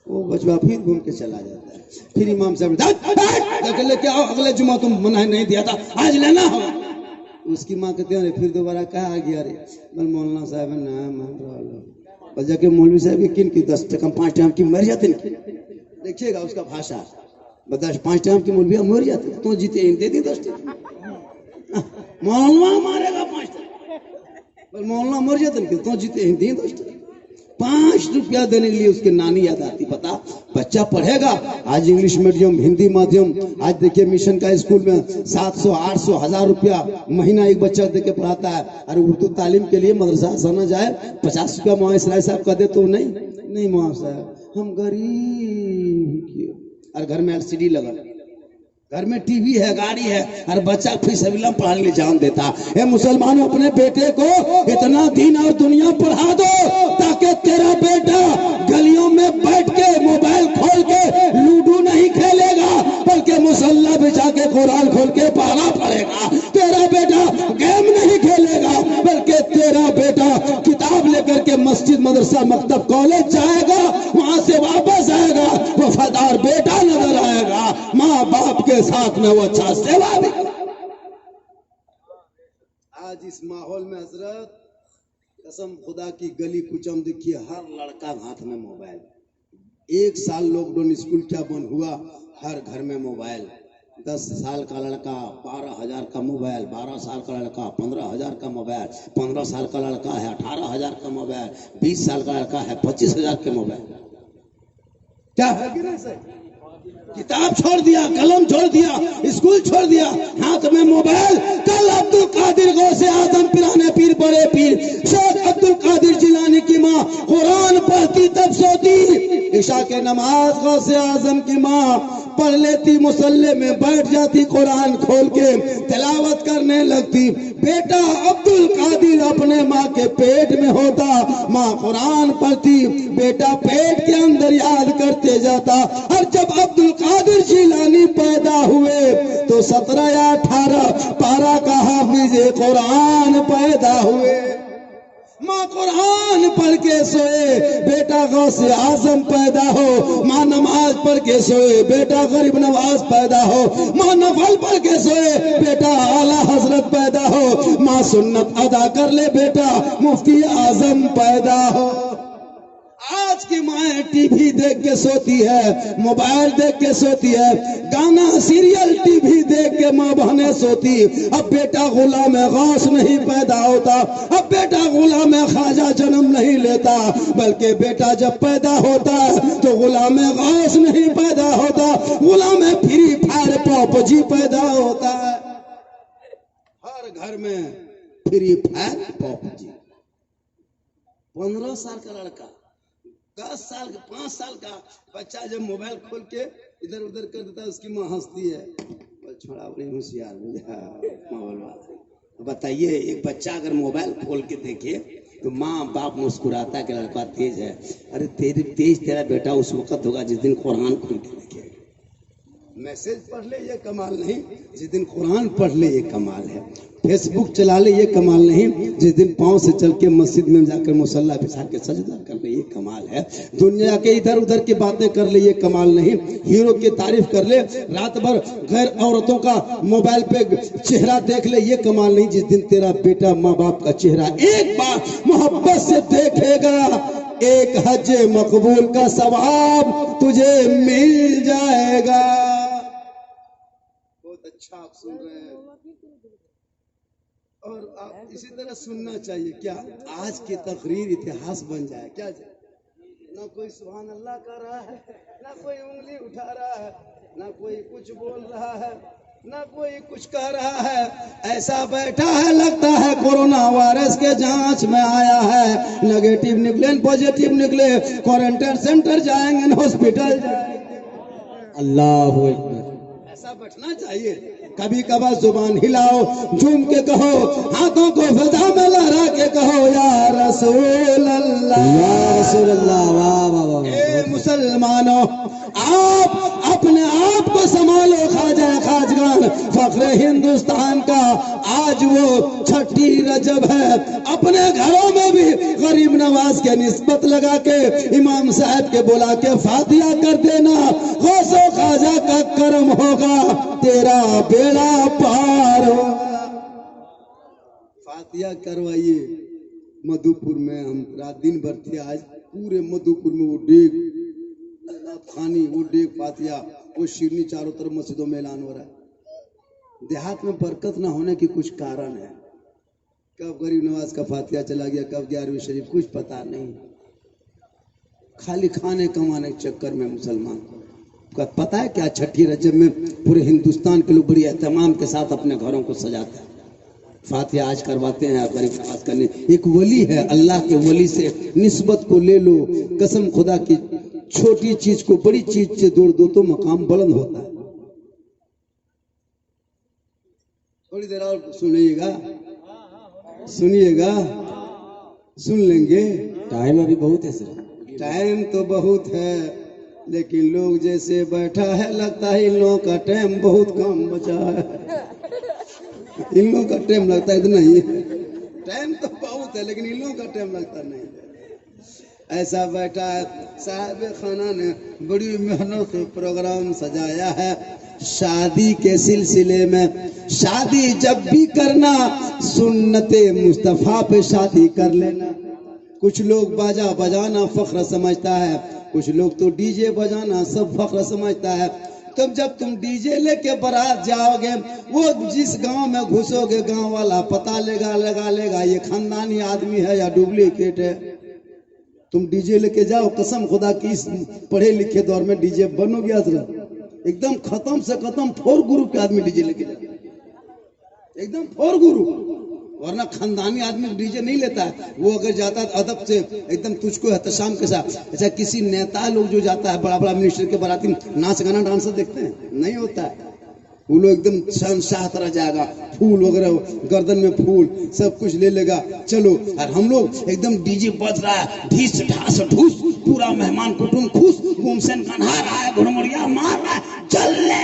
S1: वो बचवा फिर घूम के चला जाता है। फिर इमाम साहब जाके लेके आओ, अगले जुम्मा तुम मना नहीं दिया था, आज लेना होगा। उसकी माँ कहते हैं फिर दोबारा कहा आ गया रे, मौलाना साहब ना मान रहा, और जाके मौलवी साहब किन की 10 टका 5 टाइम की मर जाते। देखिएगा उसका भाषा, 5 टाइम की मौलवी मर जाते, तो जीते दे दी 10 टका, मौलाना मारेगा 5 टका, मौलाना मर जाते तो जीते दे 10 टका। 5 रुपया देने के लिए उसके नानी याद आती। पता बच्चा पढ़ेगा आज इंग्लिश मीडियम, हिंदी माध्यम, आज देखिए मिशन का स्कूल में 700 800 1000 रुपया महीना एक बच्चा देके पढ़ाता है। अरे उर्दू तालीम के लिए मदरसा सना जाए 50 रुपया मुआ इसराइल साहब कह दे तो नहीं मुआ साहब हम गरीब, और घर में LCD लगा, घर में टीवी है, गाड़ी है, और बच्चा फिसबिल्ला पढ़ाने के लिए जान देता है। मुसलमानों अपने बेटे को इतना दीन और दुनिया पढ़ा दो ताकि तेरा बेटा गलियों में बैठ के मोबाइल खोल के लूडो नहीं खेलेगा, बल्कि मुसल्ला बिछा के कुरान खोल के पारा पढ़ेगा। तेरा बेटा गेम नहीं खेलेगा, बल्कि तेरा बेटा किताब लेकर के मस्जिद, मदरसा, मकतब, कॉलेज जाएगा, वहां से वापस आएगा, वफादार बेटा नजर आएगा, माँ बाप के साथ में वो अच्छा सेवा भी। आज इस माहौल में हजरत कसम खुदा की गली कुचम देखिए, हर लड़का हाथ में मोबाइल। 1 साल लॉकडाउन स्कूल क्या बंद हुआ, हर घर में मोबाइल। 10 साल का लड़का 12,000 का मोबाइल, 12 साल का लड़का 15,000 का मोबाइल, 15 साल का लड़का है 18,000 का मोबाइल, 20 साल का लड़का है 25,000 के मोबाइल। क्या है कि नहीं सर? किताब छोड़ दिया, कलम छोड़ दिया, स्कूल छोड़ दिया, हाथ में मोबाइल। कल अब्दुल कादिर गौसे आजम पिराने पीर बड़े पीर शेख अब्दुल कादिर जिलानी की माँ कुरान पढ़ती तब सोती, इशा के नमाज गौसे आजम की माँ पढ़ लेती, मुसल्ले में बैठ जाती, कुरान खोल के तिलावत करने लगती। बेटा अब्दुल कादिर अपने माँ के पेट में होता, माँ कुरान पढ़ती, बेटा पेट के अंदर याद करते जाता। और जब अब्दुल कादिर जिलानी पैदा हुए तो 17 या 18 पारा का हाफिज कुरान पैदा हुए। माँ कुरान पढ़ के सोए, बेटा गौसे आजम पैदा हो। माँ नमाज पढ़ के सोए, बेटा गरीब नवाज पैदा हो। माँ नफल पढ़ के सोए, बेटा आला हजरत पैदा हो। माँ सुन्नत अदा कर ले, बेटा मुफ्ती आजम पैदा हो। आज की माएँ टीवी देख के सोती है, मोबाइल देख के सोती है, गाना सीरियल टीवी देख के माँ बहने सोती। अब बेटा गुलाम गौस नहीं पैदा होता, अब बेटा गुलाम ख्वाजा जन्म नहीं लेता, बल्कि बेटा जब पैदा होता है तो गुलाम गौस नहीं पैदा होता, गुलाम फ्री फायर पबजी पैदा होता है। हर घर में फ्री फायर पबजी। 15 साल का लड़का, 10 साल का, 5 साल का बच्चा जब मोबाइल खोल के इधर उधर कर देता है, उसकी माँ हंसती है, छोड़ा बड़ी होशियार माहौल वाला। बताइए एक बच्चा अगर मोबाइल खोल के देखे तो माँ बाप मुस्कुराता है कि लड़का तेज है। अरे तेज तेरा बेटा उस वक्त होगा जिस दिन कुरान खोल के देखेगा। मैसेज पढ़ ले ये कमाल नहीं, जिस दिन कुरान पढ़ ले ये कमाल है। फेसबुक चला ले ये कमाल नहीं, जिस दिन पांव से चल के मस्जिद में जाकर मुसल्ला बिछा के सजदा कर ले ये कमाल है। दुनिया के इधर उधर की बातें कर ले ये कमाल नहीं, हीरो की तारीफ कर ले, रात भर गैर औरतों का मोबाइल पे चेहरा देख ले ये कमाल नहीं। जिस दिन तेरा बेटा माँ बाप का चेहरा एक बार मोहब्बत से देखेगा, एक हज मकबूल का सवाब तुझे मिल जाएगा। बहुत अच्छा आप सुन रहे हैं और आप इसी तरह सुनना चाहिए। क्या आज की तकरीर इतिहास बन जाए क्या? ना कोई सुभान अल्लाह कर रहा है, ना कोई उंगली उठा रहा है, ना कोई कुछ बोल रहा है, ना कोई कुछ कह रहा है। ऐसा बैठा है लगता है कोरोना वायरस के जांच में आया है, नेगेटिव निकले पॉजिटिव निकले, क्वारंटाइन सेंटर जाएंगे, हॉस्पिटल जाएंगे। अल्लाह अकबर। ऐसा बैठना चाहिए। कभी कभार जुबान हिलाओ, झूम के कहो, हाथों को फिजा में लहरा के कहो या रसूल अल्लाह, या रसूल अल्लाह। वाह वाह वाह। ए मुसलमानों, आप अपने आप को संभालो। ख्वाजा खाजगान फख्र हिंदुस्तान का आज वो छठी रजब है। अपने घरों में भी गरीब नवाज के निस्बत लगा के इमाम साहब के बुला के फातिहा कर देना। गौसो ख्वाजा का करम होगा, तेरा बेड़ा पार होगा। फातिहा करवाइए। मधुपुर में हम रात दिन भर थे, आज पूरे मधुपुर में वो डेग खानी, वो डेग फातिहा, वो शिरनी, चारों तरफ मस्जिदों में ऐलान हो रहा है। देहात में बरकत ना होने की कुछ कारण है। कब गरीब नवाज का फातिहा चला गया, कब 11वीं शरीफ, कुछ पता नहीं। खाली खाने कमाने के चक्कर में मुसलमान का पता है क्या? छठी रजब में पूरे हिंदुस्तान के लोग बड़ी एहतमाम के साथ अपने घरों को सजाते हैं, फातिहा आज करवाते हैं। गरीब नवाज करने एक वली है, अल्लाह के वली से निस्बत को ले लो। कसम खुदा की, छोटी चीज को बड़ी चीज से जोड़ दो तो मकाम बुलंद होता है। थोड़ी देर और सुनिएगा, सुनिएगा, सुन लेंगे।
S2: टाइम अभी बहुत है सर।
S1: टाइम तो बहुत है, लेकिन लोग जैसे बैठा है लगता है इन लोगों का टाइम बहुत कम बचा है। इन लोगों का टाइम लगता है इतना ही, टाइम तो बहुत है लेकिन इन लोगों का टाइम लगता नहीं। ऐसा बैठा है। साहिब खाना ने बड़ी मेहनत से प्रोग्राम सजाया है शादी के सिलसिले में। शादी जब भी करना सुन्नते मुस्तफा पे शादी कर लेना। कुछ लोग बाजा बजाना फख्र समझता है, कुछ लोग तो डीजे बजाना सब फख्र समझता है। तब जब तुम डीजे लेके बारात जाओगे, वो जिस गांव में घुसोगे गांव वाला पता लगा लेगा ये खानदानी आदमी है या डुप्लीकेट है। तुम डीजे लेके जाओ, कसम खुदा की इस पढ़े लिखे दौर में डीजे बनो गया एकदम खत्म से खत्म 4 गुरु के आदमी डीजे लेके जाते, एकदम 4 गुरु। वरना खानदानी आदमी डीजे नहीं लेता है। वो अगर जाता है अदब से एकदम तुझको एहतशाम के साथ। अच्छा, किसी नेता लोग जो जाता है, बड़ा बड़ा मिनिस्टर के बाराती नाच गाना डांस देखते हैं, नहीं होता है। वो लोग एकदम शहनशाह तरह जाएगा, फूल वगैरह गर्दन में फूल सब कुछ ले लेगा, चलो। और हम लोग एकदम डीजे बज रहा है, ढीस ढास ढूस, पूरा मेहमान कुटुंब खुश, गुमसेन कन्हा रहा है, घुड़मुड़िया मार रहा है, चलने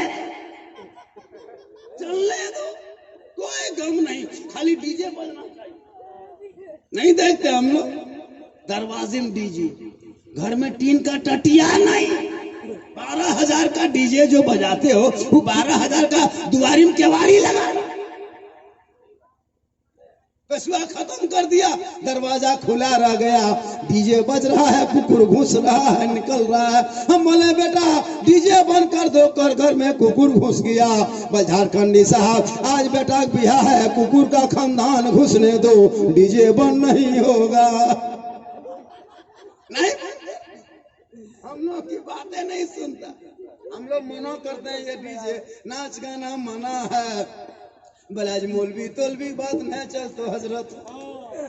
S1: दो, कोई गम नहीं, खाली डीजे बजना चाहिए। नहीं देखते हम लोग दरवाजे में डीजे, घर में टीन का टटिया नहीं। 12,000 का डीजे जो बजाते हो, वो 12,000 का दुआरी में केवाड़ी लगा, पेशवा खत्म कर दिया, दरवाजा खुला रह गया, डीजे बज रहा है, कुकुर घुस रहा है, निकल रहा है। हम बोले बेटा डीजे बंद कर दो, कर घर में कुकुर घुस गया। झारखंडी साहब आज बेटा बियाह है, कुकुर का खानदान घुसने दो, डीजे बंद नहीं होगा। नहीं, हम लोग की बातें नहीं सुनता, हम लोग मना करते हैं ये डीजे नाच गाना मना है। बलाज मौलवी तोलवी बात नहीं चल तो हजरत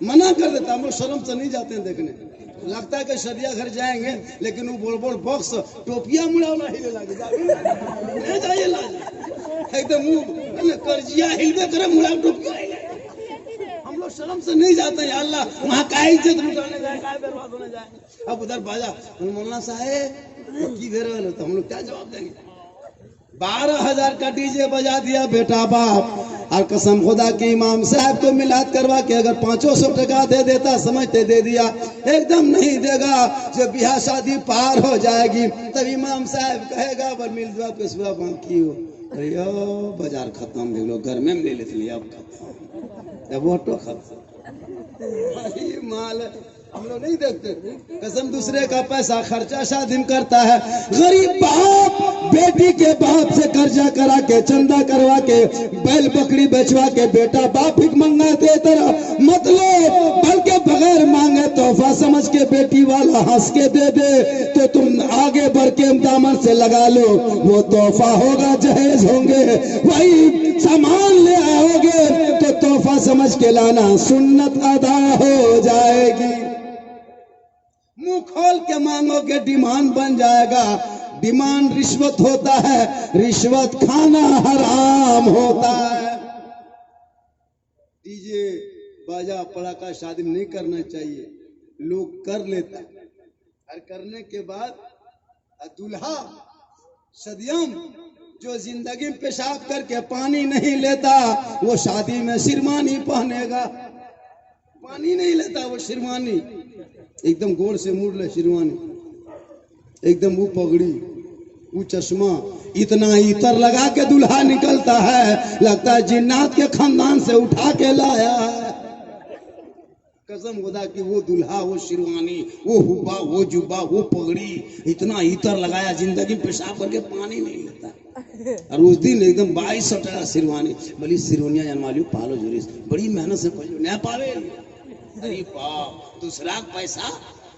S1: मना कर देता। हम लोग शर्म से नहीं जाते हैं देखने। लगता है कि शरिया घर जाएंगे, लेकिन वो बोल बोल बॉक्स टोपिया मुड़ावना हिले लगे नहीं जाइए लाज एकदम कर्जिया हिलबे करे, मुड़ा टोपिया हिले। हम लोग शर्म से नहीं जाते हैं। अल्लाह वहाँ का इज्जत लुटाने जाए, का बर्बाद होने जाए। अब उधर बाजा मौलाना साहेब की भेर तो हम लोग क्या जवाब देंगे? 12,000 का डीजे बजा दिया बेटा बाप। और कसम खुदा की इमाम साहब को मिलाद करवा के अगर 500 टका दे देता, समझते दे दिया, एकदम नहीं देगा। जब ब्याह शादी पार हो जाएगी तब इमाम साहब कहेगा बर मिल दुआ पेशवा बाकी हो, अरे बाजार खत्म देख लो, घर में ले लेते अब खत्म, अब ऑटो खत्म, माल हम लोग नहीं देखते। कसम दूसरे का पैसा खर्चा शादी में करता है। गरीब बाप बेटी के बाप से कर्जा करा के, चंदा करवा के, बैल बकरी बेचवा के बेटा बाप भिख मंगाते तरह मतलब, बल्कि बगैर मांगे तोहफा समझ के बेटी वाला हंस के दे दे तो तुम आगे बढ़ के दामन से लगा लो, वो तोहफा होगा जहेज होंगे, वही सामान ले आओगे तो तोहफा समझ के लाना, सुन्नत अदा हो जाएगी। मुंह खोल के मांगोगे डिमांड बन जाएगा। डिमांड रिश्वत होता है, रिश्वत खाना हराम होता है। डीजे बाजा पड़ाका शादी नहीं करना चाहिए, लोग कर लेता है और करने के बाद दूल्हा सदियम जो जिंदगी में पेशाब करके पानी नहीं लेता वो शादी में शिरमानी पहनेगा। पानी नहीं लेता वो शिरमानी, एकदम गोड़ से मुड़ ले शिरवानी, एकदम वो पगड़ी, वो चश्मा, इतना इतर लगा के दूल्हा निकलता है, लगता है जिन्नात के खानदान से उठा के लाया है। कसम खुदा की वो दूल्हा, वो शिरवानी, वो हुब्बा, वो जुब्बा, वो पगड़ी, इतना इतर लगाया, जिंदगी पेशाब करके पानी नहीं लेता। और उस दिन एकदम 2200 टका शिरवानी, बड़ी सिरोनिया जनवाली पालो जुरिस, बड़ी मेहनत से नहीं पावे। अरे बाप, दूसरा पैसा,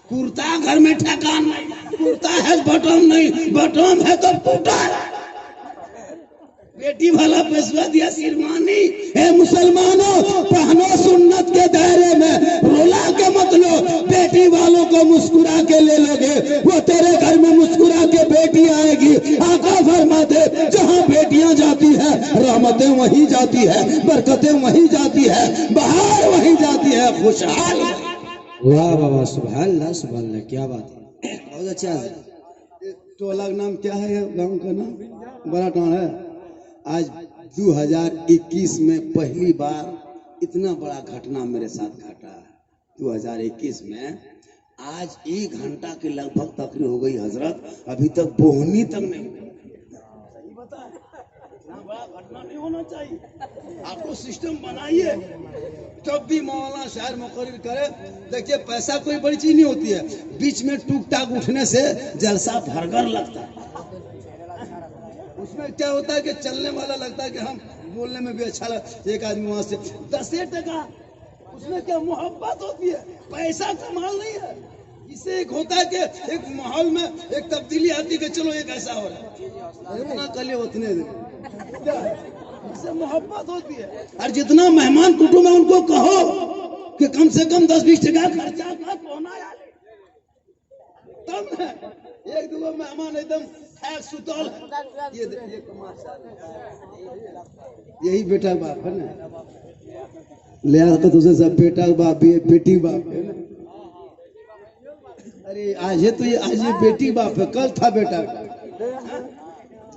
S1: कुर्ता घर में ठेकान नहीं, कुर्ता है बटन नहीं, बटन है तो टूटा। बेटी वाला पैसा दिया शिरवानी। हे मुसलमानों, पहनो सुन्नत के दायरे में, रोला के मत लो। बेटी वालों को मुस्कुरा के ले लोगे, वो तेरे घर में मुस्कुरा के बेटी आएगी। आका फरमाते जहाँ बेटियां जाती है रहमतें वहीं जाती है, बरकतें वहीं जाती है, बाहर वहीं जाती है, खुशहाल।
S2: वाह बाबा, सुभान अल्लाह, सुभान अल्लाह, क्या बात है, बहुत अच्छा है।
S1: टोला का नाम क्या है, गांव का नाम बड़ा टाण है। आज 2021 में पहली बार इतना बड़ा घटना मेरे साथ घटा है। 2021 में आज 1 घंटा के लगभग तकरीर हो गई हजरत, अभी तक बोहनी तक नहीं। सही बता, इतना बड़ा घटना नहीं होना चाहिए। आपको सिस्टम बनाइए, जब भी मौलाना शायर मुकर्रिर करे, देखिए पैसा कोई बड़ी चीज नहीं होती है, बीच में टूक टाक उठने से जलसा भरगर लगता है। उसमें क्या होता है कि चलने वाला लगता है कि हम बोलने में भी अच्छा लगता। एक आदमी वहां से 10 टका, उसमें क्या मोहब्बत होती है, पैसा कमाल नहीं है। इससे एक होता है कि एक माहौल में एक तब्दीली आती है कि चलो एक ऐसा हो रहा है, इतना कल उतने इससे मोहब्बत होती है। और जितना मेहमान कुटुंब है उनको कहो कि कम से कम 10-20 टका खर्चा मत होना यार, तब एक दो मेहमान एकदम सुतल, ये यही बेटा बाप है ना, ले आता तुझे सब बेटा बाप बेटी बाप है ना। अरे आज ये तो आज ये बेटी बाप है, कल था बेटा,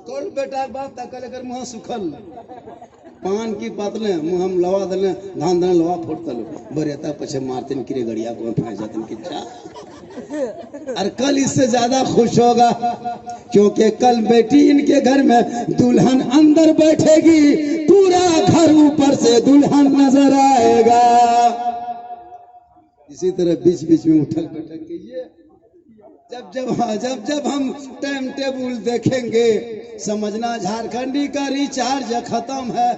S1: कल बेटा बाप था, कल अगर मुँह सुखल पान की पातले मुँह हम लवा दले, धान धान लवा फोड़तल बरेता पछे मारते किरे गड़िया को फांस जाते किच्छा। और कल इससे ज्यादा खुश होगा क्योंकि कल बेटी इनके घर में दुल्हन अंदर बैठेगी, पूरा घर ऊपर से दुल्हन नजर आएगा। इसी तरह बीच बीच में उठक बैठक कीजिए। जब हम टाइम टेबल देखेंगे समझना झारखंडी का रिचार्ज खत्म है।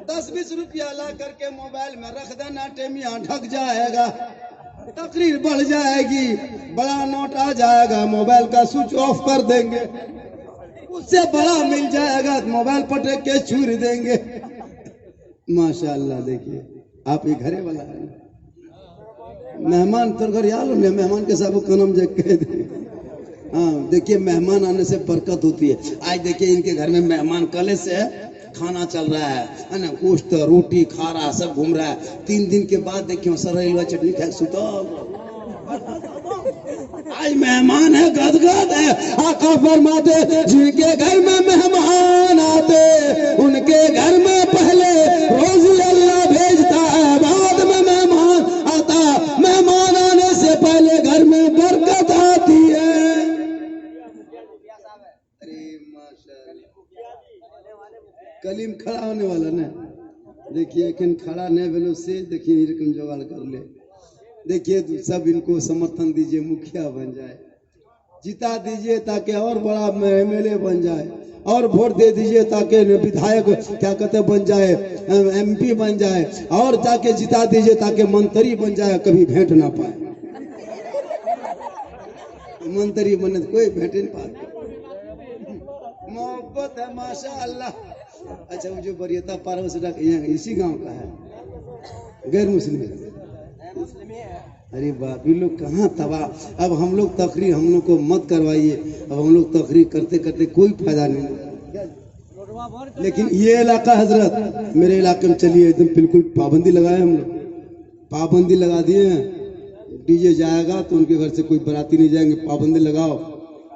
S1: 10-20 रुपया ला करके मोबाइल में रख देना, टेमिया ढक जाएगा, तकरीर बढ़ जाएगी, बड़ा नोट आ जाएगा, मोबाइल का स्विच ऑफ कर देंगे, उससे बड़ा मिल जाएगा, मोबाइल पटक के छूर देंगे। माशाअल्लाह, देखिए आप ये घरे वाला है, मेहमान तो घर यार मेहमान के साथ कनम जग कह दे। हाँ देखिए, मेहमान आने से बरकत होती है। आज देखिए इनके घर में मेहमान कल से खाना चल रहा है ना, गोश्त रोटी खा रहा है, सब घूम रहा है। 3 दिन के बाद देखिए सर रेलवा चटनी खा सुतो। आज आज मेहमान है गदगद है। आका फरमाते जिनके घर में मेहमान आते उनके घर में पहले रोजी अल्लाह भेजता है, बाद में मेहमान आता। मेहमान आने से पहले घर में बरकत आती है। अरे माशाअल्लाह, कलीम खड़ा होने वाला ना, देखिए लेकिन खड़ा नहीं बोलो से, देखिए रकम जुगाड़ कर ले। देखिए तो सब इनको समर्थन दीजिए, मुखिया बन जाए, जिता दीजिए ताकि और बड़ा एमएलए बन जाए, और वोट दे दीजिए ताकि विधायक क्या कहते बन जाए, एमपी बन जाए, और जाके जिता दीजिए ताकि मंत्री बन जाए, कभी भेंट ना पाए। मंत्री बने तो कोई भेंट नहीं पाए। मोहब्बत है माशाअल्लाह। अच्छा वो जो वरीयता पारस इसी गांव का है, गैर मुस्लिम है। अरे बाप, ये लोग कहाँ तबाह। अब हम लोग तकरीर हम लोग को मत करवाइए, अब हम लोग तकरीर करते करते कोई फायदा नहीं। लेकिन ये इलाका हजरत, मेरे इलाके में चलिए एकदम बिल्कुल पाबंदी लगाए हम लोग, पाबंदी लगा दिए हैं। डीजे जाएगा तो उनके घर से कोई बराती नहीं जाएंगे, पाबंदी लगाओ।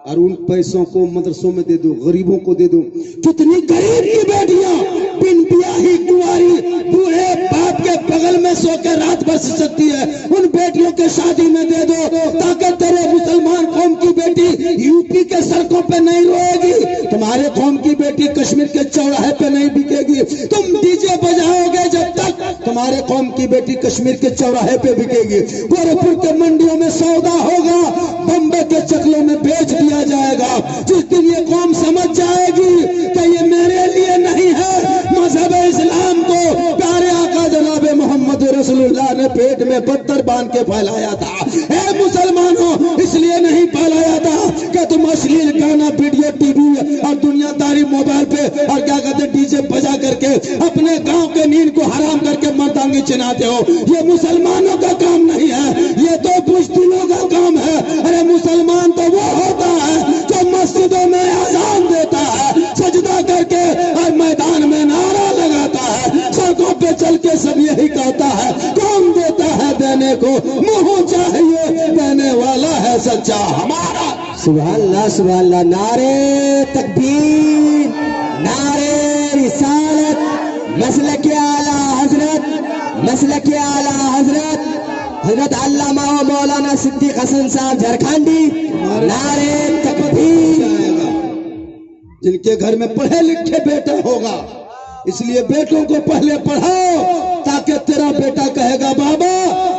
S1: और उन पैसों को मदरसों में दे दो, गरीबों को दे दो। कितनी गरीब की बेटियां बिन ब्याही कुंवारी बूढ़े बाप के बगल में सो के रात भर सो सकती है, उन बेटियों के शादी में दे दो ताकि तेरे मुसलमान कौम की बेटी यूपी के सड़कों पे नहीं रोएगी, तुम्हारे कौम की बेटी कश्मीर के चौराहे पे नहीं बिकेगी। तुम डीजे बजाओगे जब तक तुम्हारे कौम की बेटी कश्मीर के चौराहे पे बिकेगी। गोरखपुर के मंडियों में सौदा होगा, बम्बई के चकलों में बेच दिया जाएगा। जिस दिन ये कौम समझ जाएगी कि ये मेरे लिए नहीं है, मजहब इस्लाम को प्यारे आका जनाब मोहम्मद रसूलुल्लाह ने पेट में पत्थर बांध के फैलाया था। ए मुसलमानों, इसलिए नहीं फैलाया था कि तुम अश्लील गाना वीडियो टीवी और दुनियादारी मोबाइल पे और क्या कहते डीजे बजा करके अपने गांव के नींद को हराम करके मर्दांगी चिनाते हो। ये मुसलमानों का काम नहीं है, ये तो बुज़दिलों का काम है। अरे मुसलमान तो वो होता है जो मस्जिदों में अजान देता है, सजदा करके और मैदान में नारा लगाता है, सड़कों पे चल के सब यही कहता है। कौन देता है देने को, मुंह चाहिए देने वाला है सच्चा हमारा।
S2: सुभान अल्लाह, सुभान अल्लाह। नारे तकबीर, नारे रिसालत, मसलक आला हजरत, मसलक आला हजरत हजरत अल्लामा मौलाना सिद्दीक हसन साहब झारखंडी। नारे तकबीर।
S1: जिनके घर में पढ़े लिखे बेटा होगा, इसलिए बेटों को पहले पढ़ाओ ताकि तेरा बेटा कहेगा बाबा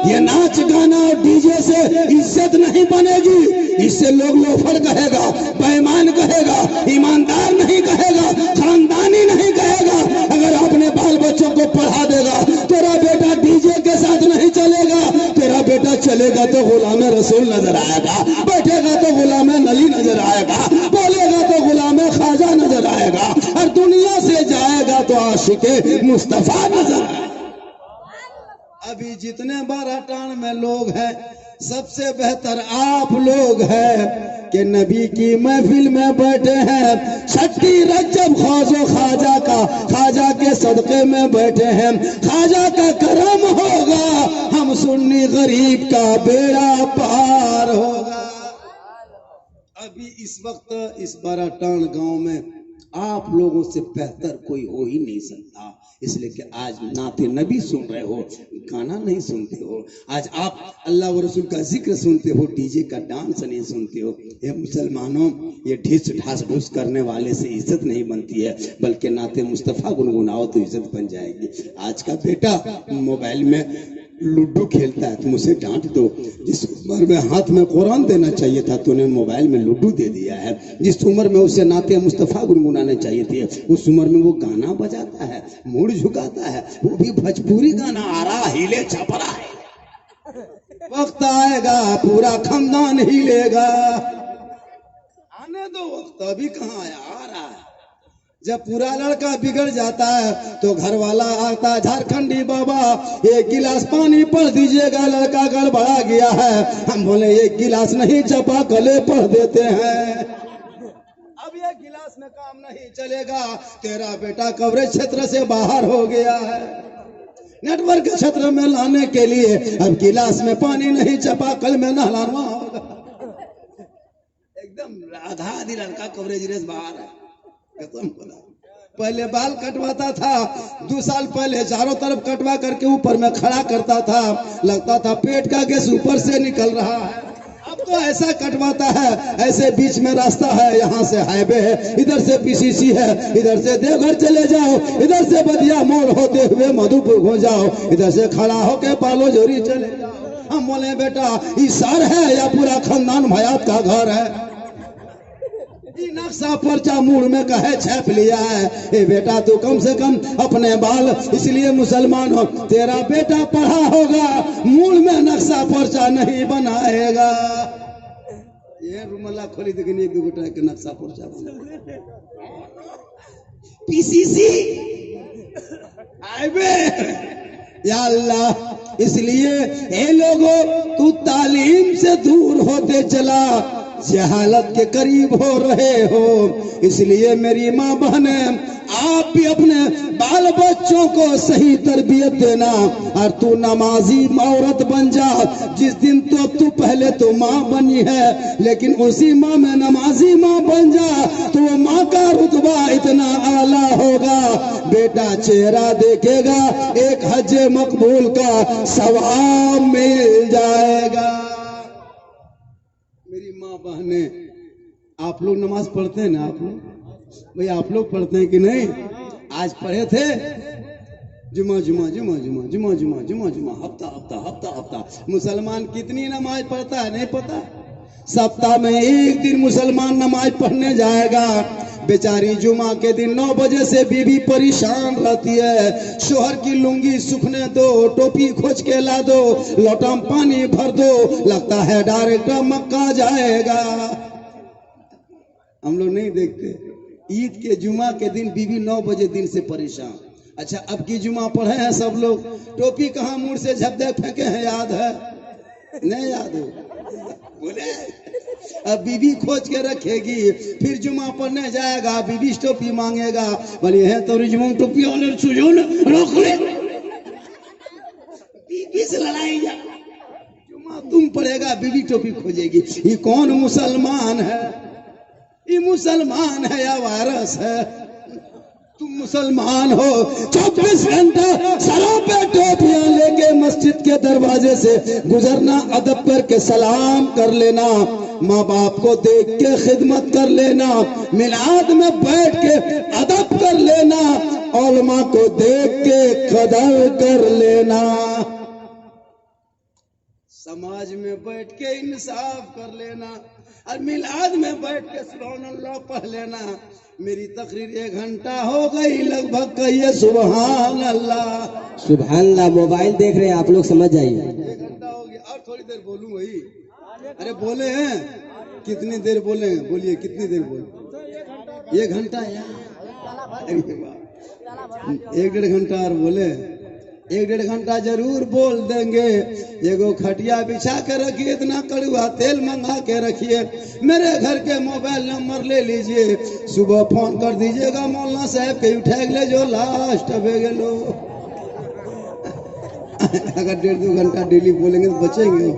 S1: ये नाच गाना और डीजे से इज्जत नहीं बनेगी, इससे लोग लोफर कहेगा, बेईमान कहेगा, ईमानदार नहीं कहेगा, खानदानी नहीं कहेगा। अगर अपने बाल बच्चों को पढ़ा देगा, तेरा बेटा डीजे के साथ नहीं चलेगा, तेरा बेटा चलेगा तो गुलाम रसूल नजर आएगा, बैठेगा तो गुलाम नली नजर आएगा, बोलेगा तो गुलाम ख्वाजा नजर आएगा, और दुनिया से जाएगा तो आशिके मुस्तफा नजर आएगा। अभी जितने बाराटान में लोग हैं, सबसे बेहतर आप लोग हैं कि नबी की महफिल में बैठे हैं, छठी रजब ख्वाजो ख्वाजा के सदके में बैठे हैं। ख्वाजा का करम होगा, हम सुन्नी गरीब का बेड़ा पार होगा। अभी इस वक्त इस बाराटान गांव में आप लोगों से बेहतर कोई हो ही नहीं सकता, इसलिए कि आज नाते नबी सुन रहे हो, गाना नहीं सुनते हो। आज आप अल्लाह व रसूल का जिक्र सुनते हो, डीजे का डांस नहीं सुनते हो। ये मुसलमानों, ये ढिस ढास ढूस करने वाले से इज्जत नहीं बनती है, बल्कि नाते मुस्तफ़ा गुनगुनाओ तो इज्जत बन जाएगी। आज का बेटा मोबाइल में लूडो खेलता है, तुम उसे डांट दो। जिस उम्र में हाथ में कुरान देना चाहिए था, तूने मोबाइल में लूडो दे दिया है। जिस उम्र में उसे नाते मुस्तफ़ा गुनगुनाने चाहिए थे, उस उम्र में वो गाना बजाता है, मुड़ झुकाता है, वो भी भोजपुरी गाना आ रहा हिले छपरा है। वक्त आएगा पूरा खानदान हिलेगा, आने दो वक्त, अभी कहाँ आया, आ रहा है। जब पूरा लड़का बिगड़ जाता है तो घर वाला आता है, झारखंडी बाबा एक गिलास पानी पढ़ दीजिएगा, लड़का गड़बड़ा गया है। हम बोले एक गिलास नहीं, चपा कले पढ़ देते हैं। अब ये गिलास में काम नहीं चलेगा, तेरा बेटा कवरेज क्षेत्र से बाहर हो गया है। नेटवर्क क्षेत्र में लाने के लिए अब गिलास में पानी नहीं, चपा कल में नहलाना होगा। शादी लड़का कवरेज रेस बाहर है, कसम खुदा। पहले बाल कटवाता था, 2 साल पहले चारों तरफ कटवा करके ऊपर में खड़ा करता था, लगता था पेट का गैस ऊपर से निकल रहा है। अब तो ऐसा कटवाता है, ऐसे बीच में रास्ता है, यहाँ से हाईवे है, इधर से पीसीसी है, इधर से देवघर चले जाओ, इधर से बदिया मोड़ होते हुए मधुपुर हो जाओ, इधर से खड़ा होके पालो जोरी चले जाओ। हम बोले बेटा ये सर है या पूरा खानदान भयात का घर है? नक्शा पर्चा मूड में कहे छाप लिया है। ए बेटा तू कम से कम अपने बाल इसलिए मुसलमान हो, तेरा बेटा पढ़ा होगा, मूड में नक्शा पर्चा नहीं बनाएगा। ये रुमाला खोली देखनी एक दो के नक्शा पर्चा बना, पीसीसी हाईवे, या अल्लाह। इसलिए ये लोगों तू तालीम से दूर होते चला, जहालत के करीब हो रहे हो। इसलिए मेरी माँ बहने, आप भी अपने बाल बच्चों को सही तरबियत देना, और तू नमाजी औरत बन जा। जिस दिन तो तू पहले तो माँ बनी है, लेकिन उसी माँ में नमाजी माँ बन जा तो वो माँ का रुतबा इतना आला होगा, बेटा चेहरा देखेगा, एक हज मकबूल का सवाब मिल जाएगा। मेरी माँ बहने, आप लोग नमाज पढ़ते हैं ना? आप लोग भाई आप लोग पढ़ते हैं कि नहीं? आज पढ़े थे जुमा जुमा जुमा जुमा जुमा जुमा जुमा जुमा, हफ्ता हफ्ता हफ्ता हफ्ता। मुसलमान कितनी नमाज पढ़ता है नहीं पता? सप्ताह में एक दिन मुसलमान नमाज पढ़ने जाएगा। बेचारी जुमा के दिन 9 बजे से बीवी परेशान रहती है, शोहर की लुंगी सूखने दो, टोपी खोज के ला दो, लोटा में पानी भर दो, लगता है डायरेक्ट मक्का जाएगा। हम लोग नहीं देखते, ईद के जुमा के दिन बीवी 9 बजे दिन से परेशान। अच्छा अब की जुमा पढ़े हैं सब लोग, टोपी कहाँ मुंह से झपदे फेंके हैं, याद है नहीं? याद हो बोले, अब बीबी खोज के रखेगी, फिर जुमा पढ़ने जाएगा, बीबी टोपी मांगेगा, बोलिए है तो जुमा टोपी वाले सुजून रोक ले, बीबी से लड़ाई जा। जुमा तुम पढ़ेगा, बीबी टोपी खोजेगी। ये कौन मुसलमान है? ये मुसलमान है या वायरस है? तुम मुसलमान हो, 24 घंटा सरों पे टोपियां लेके मस्जिद के दरवाजे से गुजरना, अदब करके सलाम कर लेना, माँ बाप को देख के खिदमत कर लेना, मिलाद में बैठ के अदब कर लेना, उलमा को देख के कदर कर लेना, समाज में बैठ के इंसाफ कर लेना, और मिलाद में बैठ के सुभान अल्लाह पढ़ लेना। मेरी तकरीर 1 घंटा हो गई लगभग, कहिए सुभान अल्लाह।
S2: सुभान अल्लाह। मोबाइल देख रहे हैं आप लोग, समझ जाइए।
S1: 1 घंटा हो गया, और थोड़ी देर बोलूं वही। अरे बोले हैं कितनी देर बोले? बोलिए कितनी देर बोले? 1 घंटा यार, 1-1.5 घंटा और बोले, 1-1.5 घंटा जरूर बोल देंगे। एगो खटिया बिछा के रखिए, इतना कड़वा तेल मंगा के रखिए, मेरे घर के मोबाइल नंबर ले लीजिए, सुबह फोन कर दीजिएगा, मौलाना साहब के उठा ले जो लास्ट अबे गेलो। अगर 1.5-2 घंटा डेली बोलेंगे तो बचेंगे,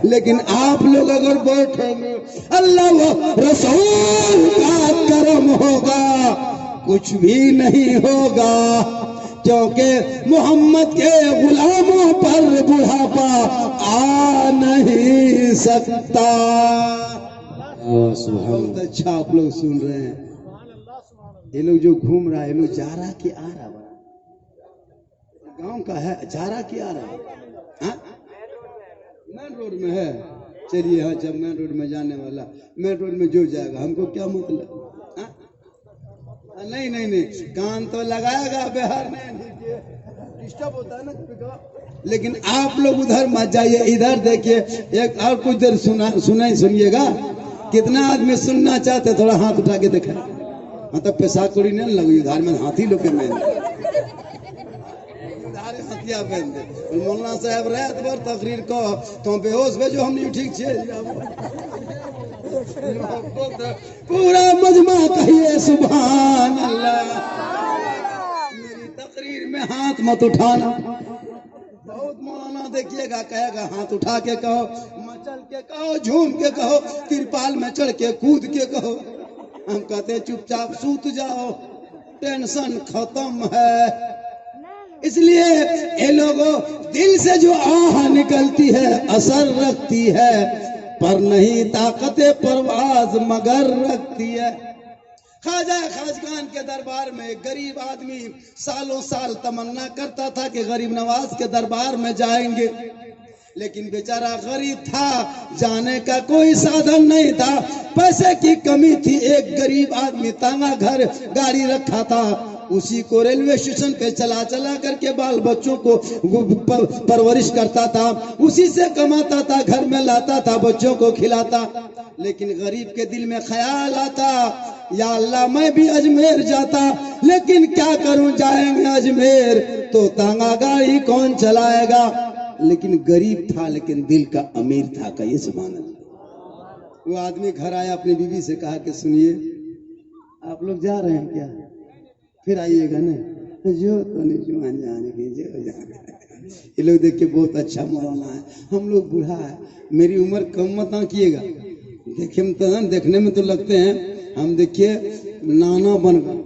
S1: लेकिन आप लोग अगर बैठेंगे, अल्लाह व रसूल का करम होगा, कुछ भी नहीं होगा, क्योंकि मोहम्मद के गुलामों पर बुढ़ापा आ नहीं सकता। बहुत अच्छा आप लोग सुन रहे हैं। ये लोग जो घूम रहा है, ये लोग जा रहा कि आ रहा? गांव का है, जा रहा कि आ रहा? मेन रोड में है। चलिए हाँ, जब मेन रोड में जाने वाला, मेन रोड में जो जाएगा हमको क्या मतलब? नहीं नहीं नहीं, कान तो लगाएगा, बिहार में डिस्टर्ब होता है ना। लेकिन आप लोग उधर मत जाइए, इधर देखिए। एक और कुछ देर सुनिएगा। कितना आदमी सुनना चाहते, थोड़ा हाथ उठा के देखा। हाँ तो पैसा कौड़ी नहीं लगी, उधार में हाथी लोग के में हथिया पहन दे। मौलाना साहब रात भर तकरीर को तो बेहोश भेजो, हम नहीं ठीक छे। पूरा मजमा कहिए सुभान अल्लाह। मेरी तकरीर में हाथ मत उठाना। बहुत मौलाना देखिएगा कहेगा हाथ उठा के कहो, मचल के कहो, झूम के कहो, तिरपाल में चढ़ के कूद के कहो। हम कहते हैं चुपचाप सूत जाओ, टेंशन खत्म है। इसलिए ये लोगों दिल से जो आह निकलती है असर रखती है, पर नहीं ताकत परवाज मगर रखती है। ख्वाजा खाजगान के दरबार में गरीब आदमी सालों साल तमन्ना करता था कि गरीब नवाज के दरबार में जाएंगे, लेकिन बेचारा गरीब था, जाने का कोई साधन नहीं था, पैसे की कमी थी। एक गरीब आदमी तांगा घर गाड़ी रखा था, उसी को रेलवे स्टेशन पे चला चला करके बाल बच्चों को परवरिश करता था, उसी से कमाता था, घर में लाता था, बच्चों को खिलाता। लेकिन गरीब के दिल में ख्याल आता, या अल्लाह मैं भी अजमेर जाता, लेकिन क्या करूं, जाएंगे अजमेर तो तांगा गाड़ी कौन चलाएगा। लेकिन गरीब था लेकिन दिल का अमीर था। का ये सुभान अल्लाह। वो आदमी घर आया, अपनी बीवी से कहा कि सुनिए आप लोग जा रहे हैं क्या, फिर आइएगा ना। जो तो नहीं जुआन जाने की जो जाने। ये लोग देख के बहुत अच्छा मौलाना है, हम लोग बूढ़ा है, मेरी उम्र कम मत कीजिएगा। देखने में तो लगते हैं हम, देखिए नाना बन गए,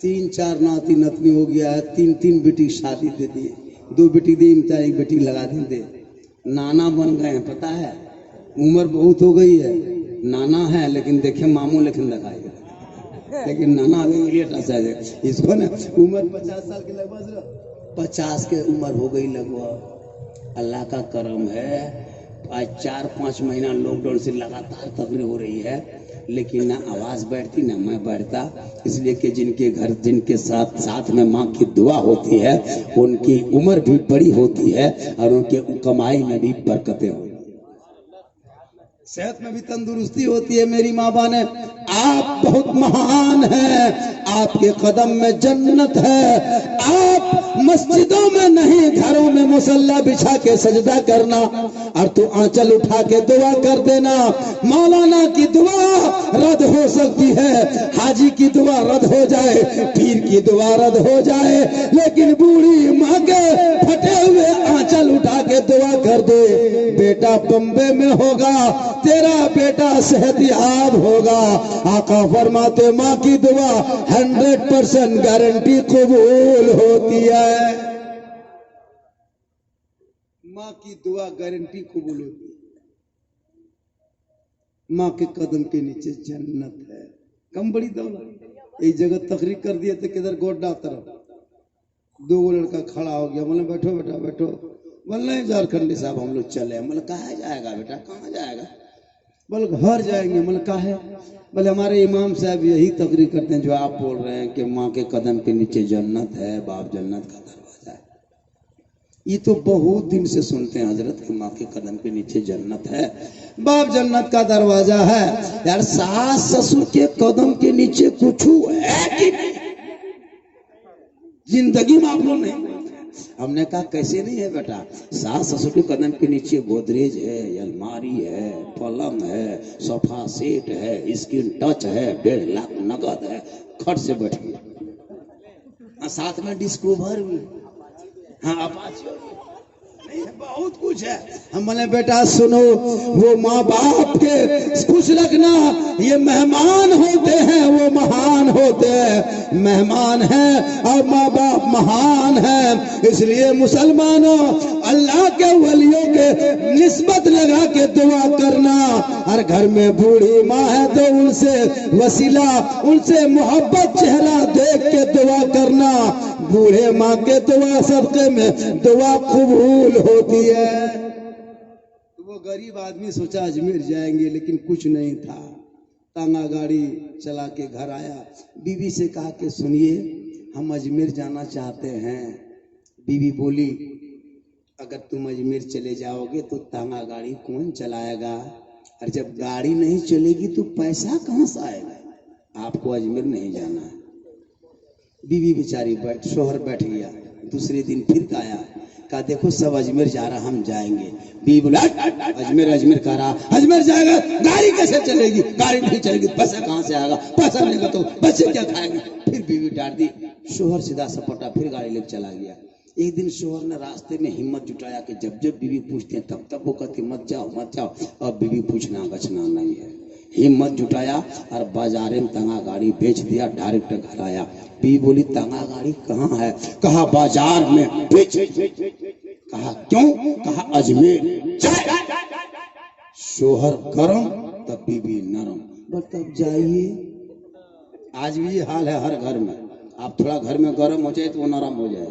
S1: 3-4 नाती नतनी हो गया है, 3-3 बेटी शादी दे दी, 2 बेटी दी, एक बेटी लगा दे, नाना बन गए हैं। पता है उम्र बहुत हो गई है, नाना है लेकिन देखे मामू लेकिन लगाएगा, लेकिन नाना इसको ना उम्र 50 साल के लगभग 50 के उम्र हो गई लगभग। अल्लाह का करम है, आज 4-5 महीना लॉकडाउन से लगातार तकलीफ हो रही है, लेकिन ना आवाज बैठती ना मैं बैठता। इसलिए कि जिनके घर जिनके साथ में माँ की दुआ होती है, उनकी उम्र भी बड़ी होती है और उनके कमाई में भी बरकतें होती है, सेहत में भी तंदुरुस्ती होती है। मेरी माँ बाने, आप बहुत महान हैं, आपके कदम में जन्नत है। आप मस्जिदों में नहीं, घरों में मुसल्ला बिछा के सजदा करना और तू आंचल उठा के दुआ कर देना। मौलाना की दुआ रद्द हो सकती है, हाजी की दुआ रद्द हो जाए, पीर की दुआ रद्द हो जाए, लेकिन बूढ़ी माँ के फटे हुए आंचल उठा के दुआ कर दे, बेटा बम्बे में होगा, तेरा बेटा सेहतियाब होगा। आका फरमाते माँ की दुआ 100% गारंटी कबूल होती है। माँ की दुआ गारंटी कबूल होती है। माँ के कदम के नीचे जन्नत है। कम बड़ी दौलत। एक जगह तकरीर कर दिए थे किधर गोड्डा तरफ, 2 लड़का खड़ा हो गया, बोले बैठो बेटा बैठो। बोले झारखंडी साहब हम लोग चले। बोले कहाँ जाएगा बेटा, कहाँ जाएगा। बोले घर जाएंगे। बोले कहाँ है। बोले हमारे इमाम साहब यही तकरीर करते हैं जो आप बोल रहे हैं कि माँ के कदम के नीचे जन्नत है, बाप जन्नत का दरवाजा है। ये तो बहुत दिन से सुनते हैं हजरत कि माँ के कदम के नीचे जन्नत है, बाप जन्नत का दरवाजा है। यार सास ससुर के कदम के नीचे कुछ है कि नहीं? जिंदगी में आप लोग नहीं। हमने कहा कैसे नहीं है बेटा, सास ससुर के कदम के नीचे गोदरेज है, अलमारी है, पलंग है, सोफा सेट है, स्क्रीन टच है, 1.5 लाख नगद है, खट से बैठ गया, साथ में डिस्कवर भी, हाँ अपाची नहीं है, बहुत कुछ है। हम बोले बेटा सुनो, वो माँ बाप के खुश रखना, ये मेहमान होते हैं, वो महान होते हैं, मेहमान हैं और माँ बाप महान हैं। इसलिए मुसलमानों अल्लाह के वलियों के निस्बत लगा के दुआ करना। हर घर में बूढ़ी माँ है तो उनसे वसीला, उनसे मोहब्बत चेहरा देख के दुआ करना। बूढ़े माँ के दुआ सदके में दुआ कबूल होती है। वो गरीब आदमी सोचा अजमेर जाएंगे, लेकिन कुछ नहीं था, तांगा गाड़ी चला के घर आया। बीवी से कहा कि सुनिए हम अजमेर जाना चाहते हैं। बीवी बोली अगर तुम अजमेर चले जाओगे तो तांगा गाड़ी कौन चलाएगा, और जब गाड़ी नहीं चलेगी तो पैसा कहाँ से आएगा, आपको अजमेर नहीं जाना है। बीवी बेचारी शोहर बैठ गया। दूसरे दिन फिर आया, कहा देखो सब अजमेर जा रहा, हम जाएंगे। बीवी बोला अजमेर अजमेर कह रहा, अजमेर जाएगा गाड़ी कैसे चलेगी, गाड़ी नहीं चलेगी पैसा कहाँ से आएगा, पैसा नहीं तो बच्चे क्या खाएंगे। फिर बीवी डांट दी, शोहर सीधा सपटा फिर गाड़ी लेकर चला गया। एक दिन शोहर ने रास्ते में हिम्मत जुटाया कि जब जब बीवी पूछते हैं तब तब वो कहती मत जाओ मत जाओ। अब बीवी पूछना बचना नहीं है।
S3: हिम्मत जुटाया और बाजारे में तंगा गाड़ी बेच दिया, डायरेक्ट घर आया। बीवी बोली तंगा गाड़ी कहाँ है? कहा बाजार में बेच। कहा क्यों? कहा अजमेर। शोहर गरम तब बीवी नरम। बस तब जाइए। आज भी ये हाल है हर घर में। आप थोड़ा घर में गर्म हो जाए तो वो नरम हो जाए,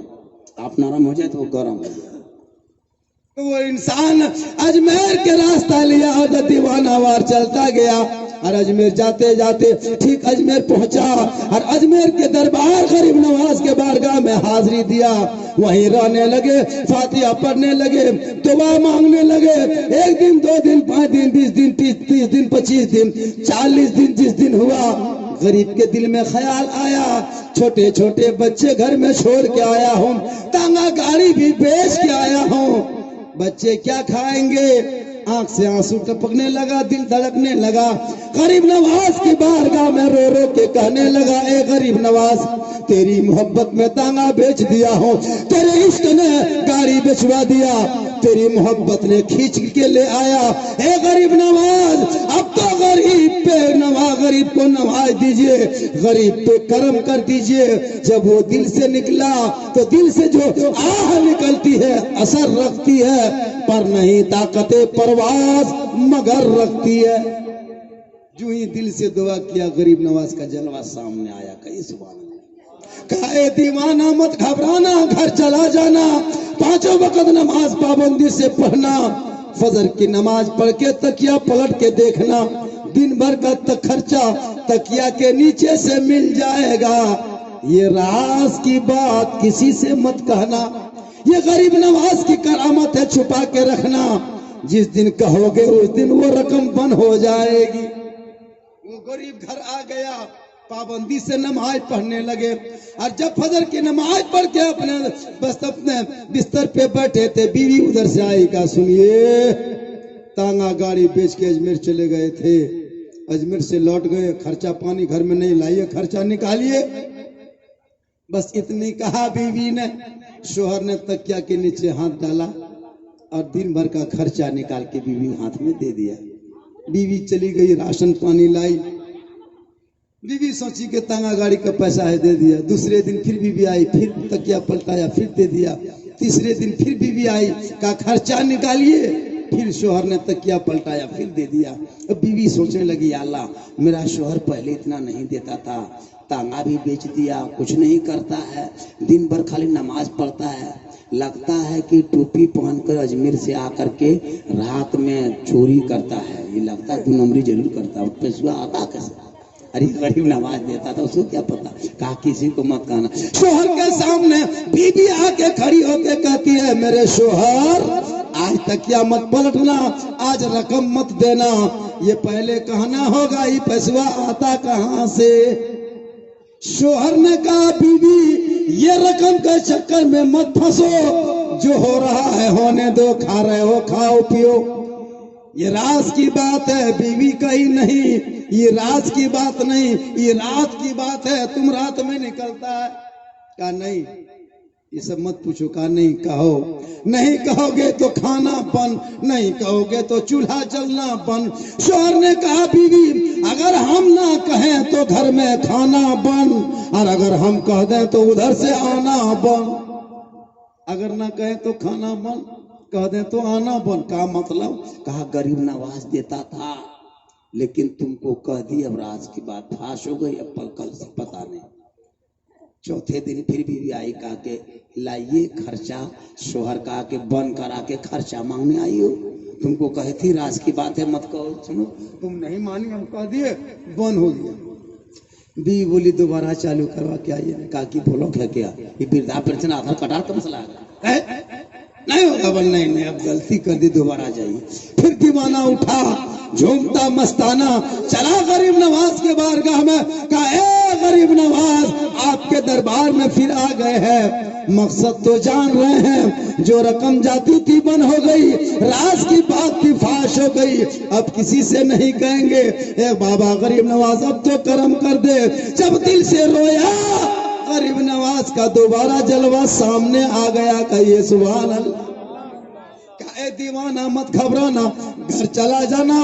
S3: आप नरम हो जाए तो वो गर्म हो जाए।
S1: तो वो इंसान अजमेर के रास्ता लिया और दीवानावार चलता गया और अजमेर जाते जाते ठीक अजमेर पहुंचा और अजमेर के दरबार गरीब नवाज के बारगाह में हाजिरी दिया। वहीं रहने लगे, फातिहा पढ़ने लगे, दुआ मांगने लगे। 1 दिन 2 दिन 5 दिन 20 दिन 30 दिन 25 दिन 40 दिन जिस दिन हुआ, गरीब के दिल में ख्याल आया छोटे छोटे बच्चे घर में छोड़ के आया हूँ, तांगा गाड़ी भी बेच के आया हूँ, बच्चे क्या खाएंगे? आंख से आंसू टपकने लगा, दिल धड़कने लगा। गरीब नवाज की बारगाह में रो रो के कहने लगा, ए गरीब नवाज, तेरी मोहब्बत में तांगा बेच दिया हूँ, तेरे इश्क ने गाड़ी बेचवा दिया, तेरी मोहब्बत ने खींच के ले आया। ए गरीब नवाज, अब तो गरीब को नवाज दीजिए, गरीब पे करम कर दीजिए। जब वो दिल से निकला तो दिल से जो आह निकलती है असर रखती है, पर नहीं ताकते परवाज मगर रखती है। जो ही दिल से दुआ किया, गरीब नवाज का जलवा सामने आया। कहीं सुभान अल्लाह। कहा दीवाना मत घबराना, घर चला जाना, 5 वक्त नमाज पाबंदी से पढ़ना, फजर की नमाज पढ़ के तकिया पलट के देखना, दिन भर का खर्चा तकिया के नीचे से मिल जाएगा। ये राज की बात किसी से मत कहना, ये गरीब नवाज की करामत है, छुपा के रखना। जिस दिन कहोगे उस दिन वो रकम बंद हो जाएगी। वो गरीब घर आ गया, पाबंदी से नमाज पढ़ने लगे और जब फजर की नमाज पढ़ के अपने बिस्तर पे बैठे थे, बीवी उधर से आई। का सुनिए, तांगा गाड़ी बेच के अजमेर चले गए थे, अजमेर से लौट गए, खर्चा पानी घर में नहीं लाइए, खर्चा निकालिए। बस इतनी कहा बीवी ने। शोहर ने तकिया के नीचे हाथ डाला और दिन भर का खर्चा निकाल के बीवी हाथ में दे दिया। बीवी चली गई, राशन पानी लाई। बीवी सोची के तांगा गाड़ी का पैसा है, दे दिया। दूसरे दिन फिर बीवी आई, फिर तकिया पलटाया, फिर दे दिया। तीसरे दिन फिर बीवी आई, का खर्चा निकालिए, फिर शोहर ने तकिया पलटाया, फिर दे दिया। अब बीवी सोचने लगी, अल्लाह, मेरा शोहर पहले इतना नहीं देता था, तांगा भी बेच दिया, कुछ नहीं करता है, दिन भर खाली नमाज पढ़ता है, लगता है कि टोपी पहनकर अजमेर से आकर के रात में चोरी करता है, ये लगता है 2 नंबरी जरूर करता है, पैसा आता कैसे? अरे गरीब नमाज देता था, उसको क्या पता। कहा किसी को मत कहना। शोहर के सामने बीवी आके खड़ी होके कहती है, मेरे शोहर, आज तकिया मत पलटना, आज रकम मत देना, ये पहले कहना होगा, ये पैसा आता कहाँ से? शोहर ने कहा, बीवी, ये रकम के चक्कर में मत फंसो, जो हो रहा है होने दो, खा रहे हो खाओ पियो, ये राज की बात है, बीवी कही नहीं, ये राज की बात नहीं, ये रात की बात है, तुम रात में निकलता है। कहा नहीं, ये सब मत पूछो। कहा नहीं, कहो, नहीं कहोगे तो खाना बंद, नहीं कहोगे तो चूल्हा जलना बंद। शोहर ने कहा, बीवी, अगर हम ना कहें तो घर में खाना बंद, और अगर हम कह दें तो उधर से आना बंद। अगर ना कहें तो खाना बंद, कह दें तो आना बंद। का मतलब? कहा गरीब नवाज देता था, लेकिन तुमको कह दी, अब राज की बात फाश हो गई, अब कल से पता नहीं। चौथे दिन फिर बीवी आई, कहा के लाइए खर्चा। शोहर कहा के बंद करा के खर्चा मांगने आई हो, तुमको कही थी राज की बात है मत कहो, सुनो, तुम नहीं मानी, हम कह दिए, बंद हो गया। बीवी बोली दोबारा चालू करवा के आइए। कहा कि बोलो क्या क्या, ये वृद्धा पेंशन आधार कटार का मसला है, नहीं होगा। बोल नहीं, अब गलती कर दी, दोबारा जाइए। फिर दीवाना उठा, झूमता मस्ताना चला गरीब नवाज के बारगाह में। कहा, ए गरीब नवाज, आपके दरबार में फिर आ गए हैं, मकसद तो जान रहे हैं, जो रकम जाती थी बंद हो गई, राज की बात थी फाश हो गई, अब किसी से नहीं कहेंगे। ए बाबा गरीब नवाज, अब तो करम कर दे। जब दिल से रोया, गरीब नवाज का दोबारा जलवा सामने आ गया। कहिए सुभान अल्लाह। दीवाना मत घबराना, घर चला जाना,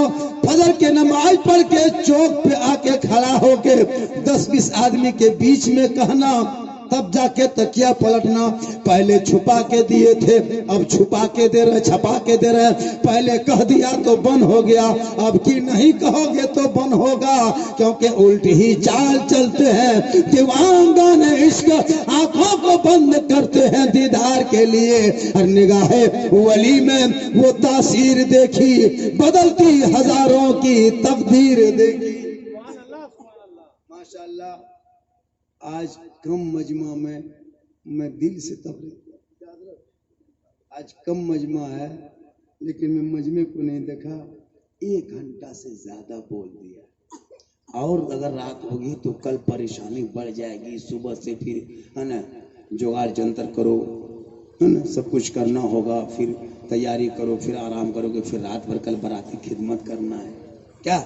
S1: फजर के नमाज पढ़ के चौक पे आके खड़ा होके 10-20 आदमी के बीच में कहना, तब जाके तकिया पलटना। पहले छुपा के दिए थे, अब छुपा के दे रहे, छपा के दे रहे। पहले कह दिया तो बन हो गया, अब की नहीं कहोगे तो बन होगा, क्योंकि उल्टी ही चाल चलते हैं दीवानगान इश्क, आंखों को बंद करते हैं दीदार के लिए। और निगाहे वली में वो तासीर देखी, बदलती हजारों की तकदीर देखी। माशाअल्लाह, आज कम मजमा में मैं दिल से आज कम मजमा है, लेकिन मैं मजमे को नहीं देखा, 1 घंटा से ज्यादा बोल दिया। और अगर रात होगी तो कल परेशानी बढ़ जाएगी, सुबह से फिर है ना जुगाड़ जंतर करो, है ना, सब कुछ करना होगा, फिर तैयारी करो, फिर आराम करोगे, फिर रात भर कल बाराती खिदमत करना है।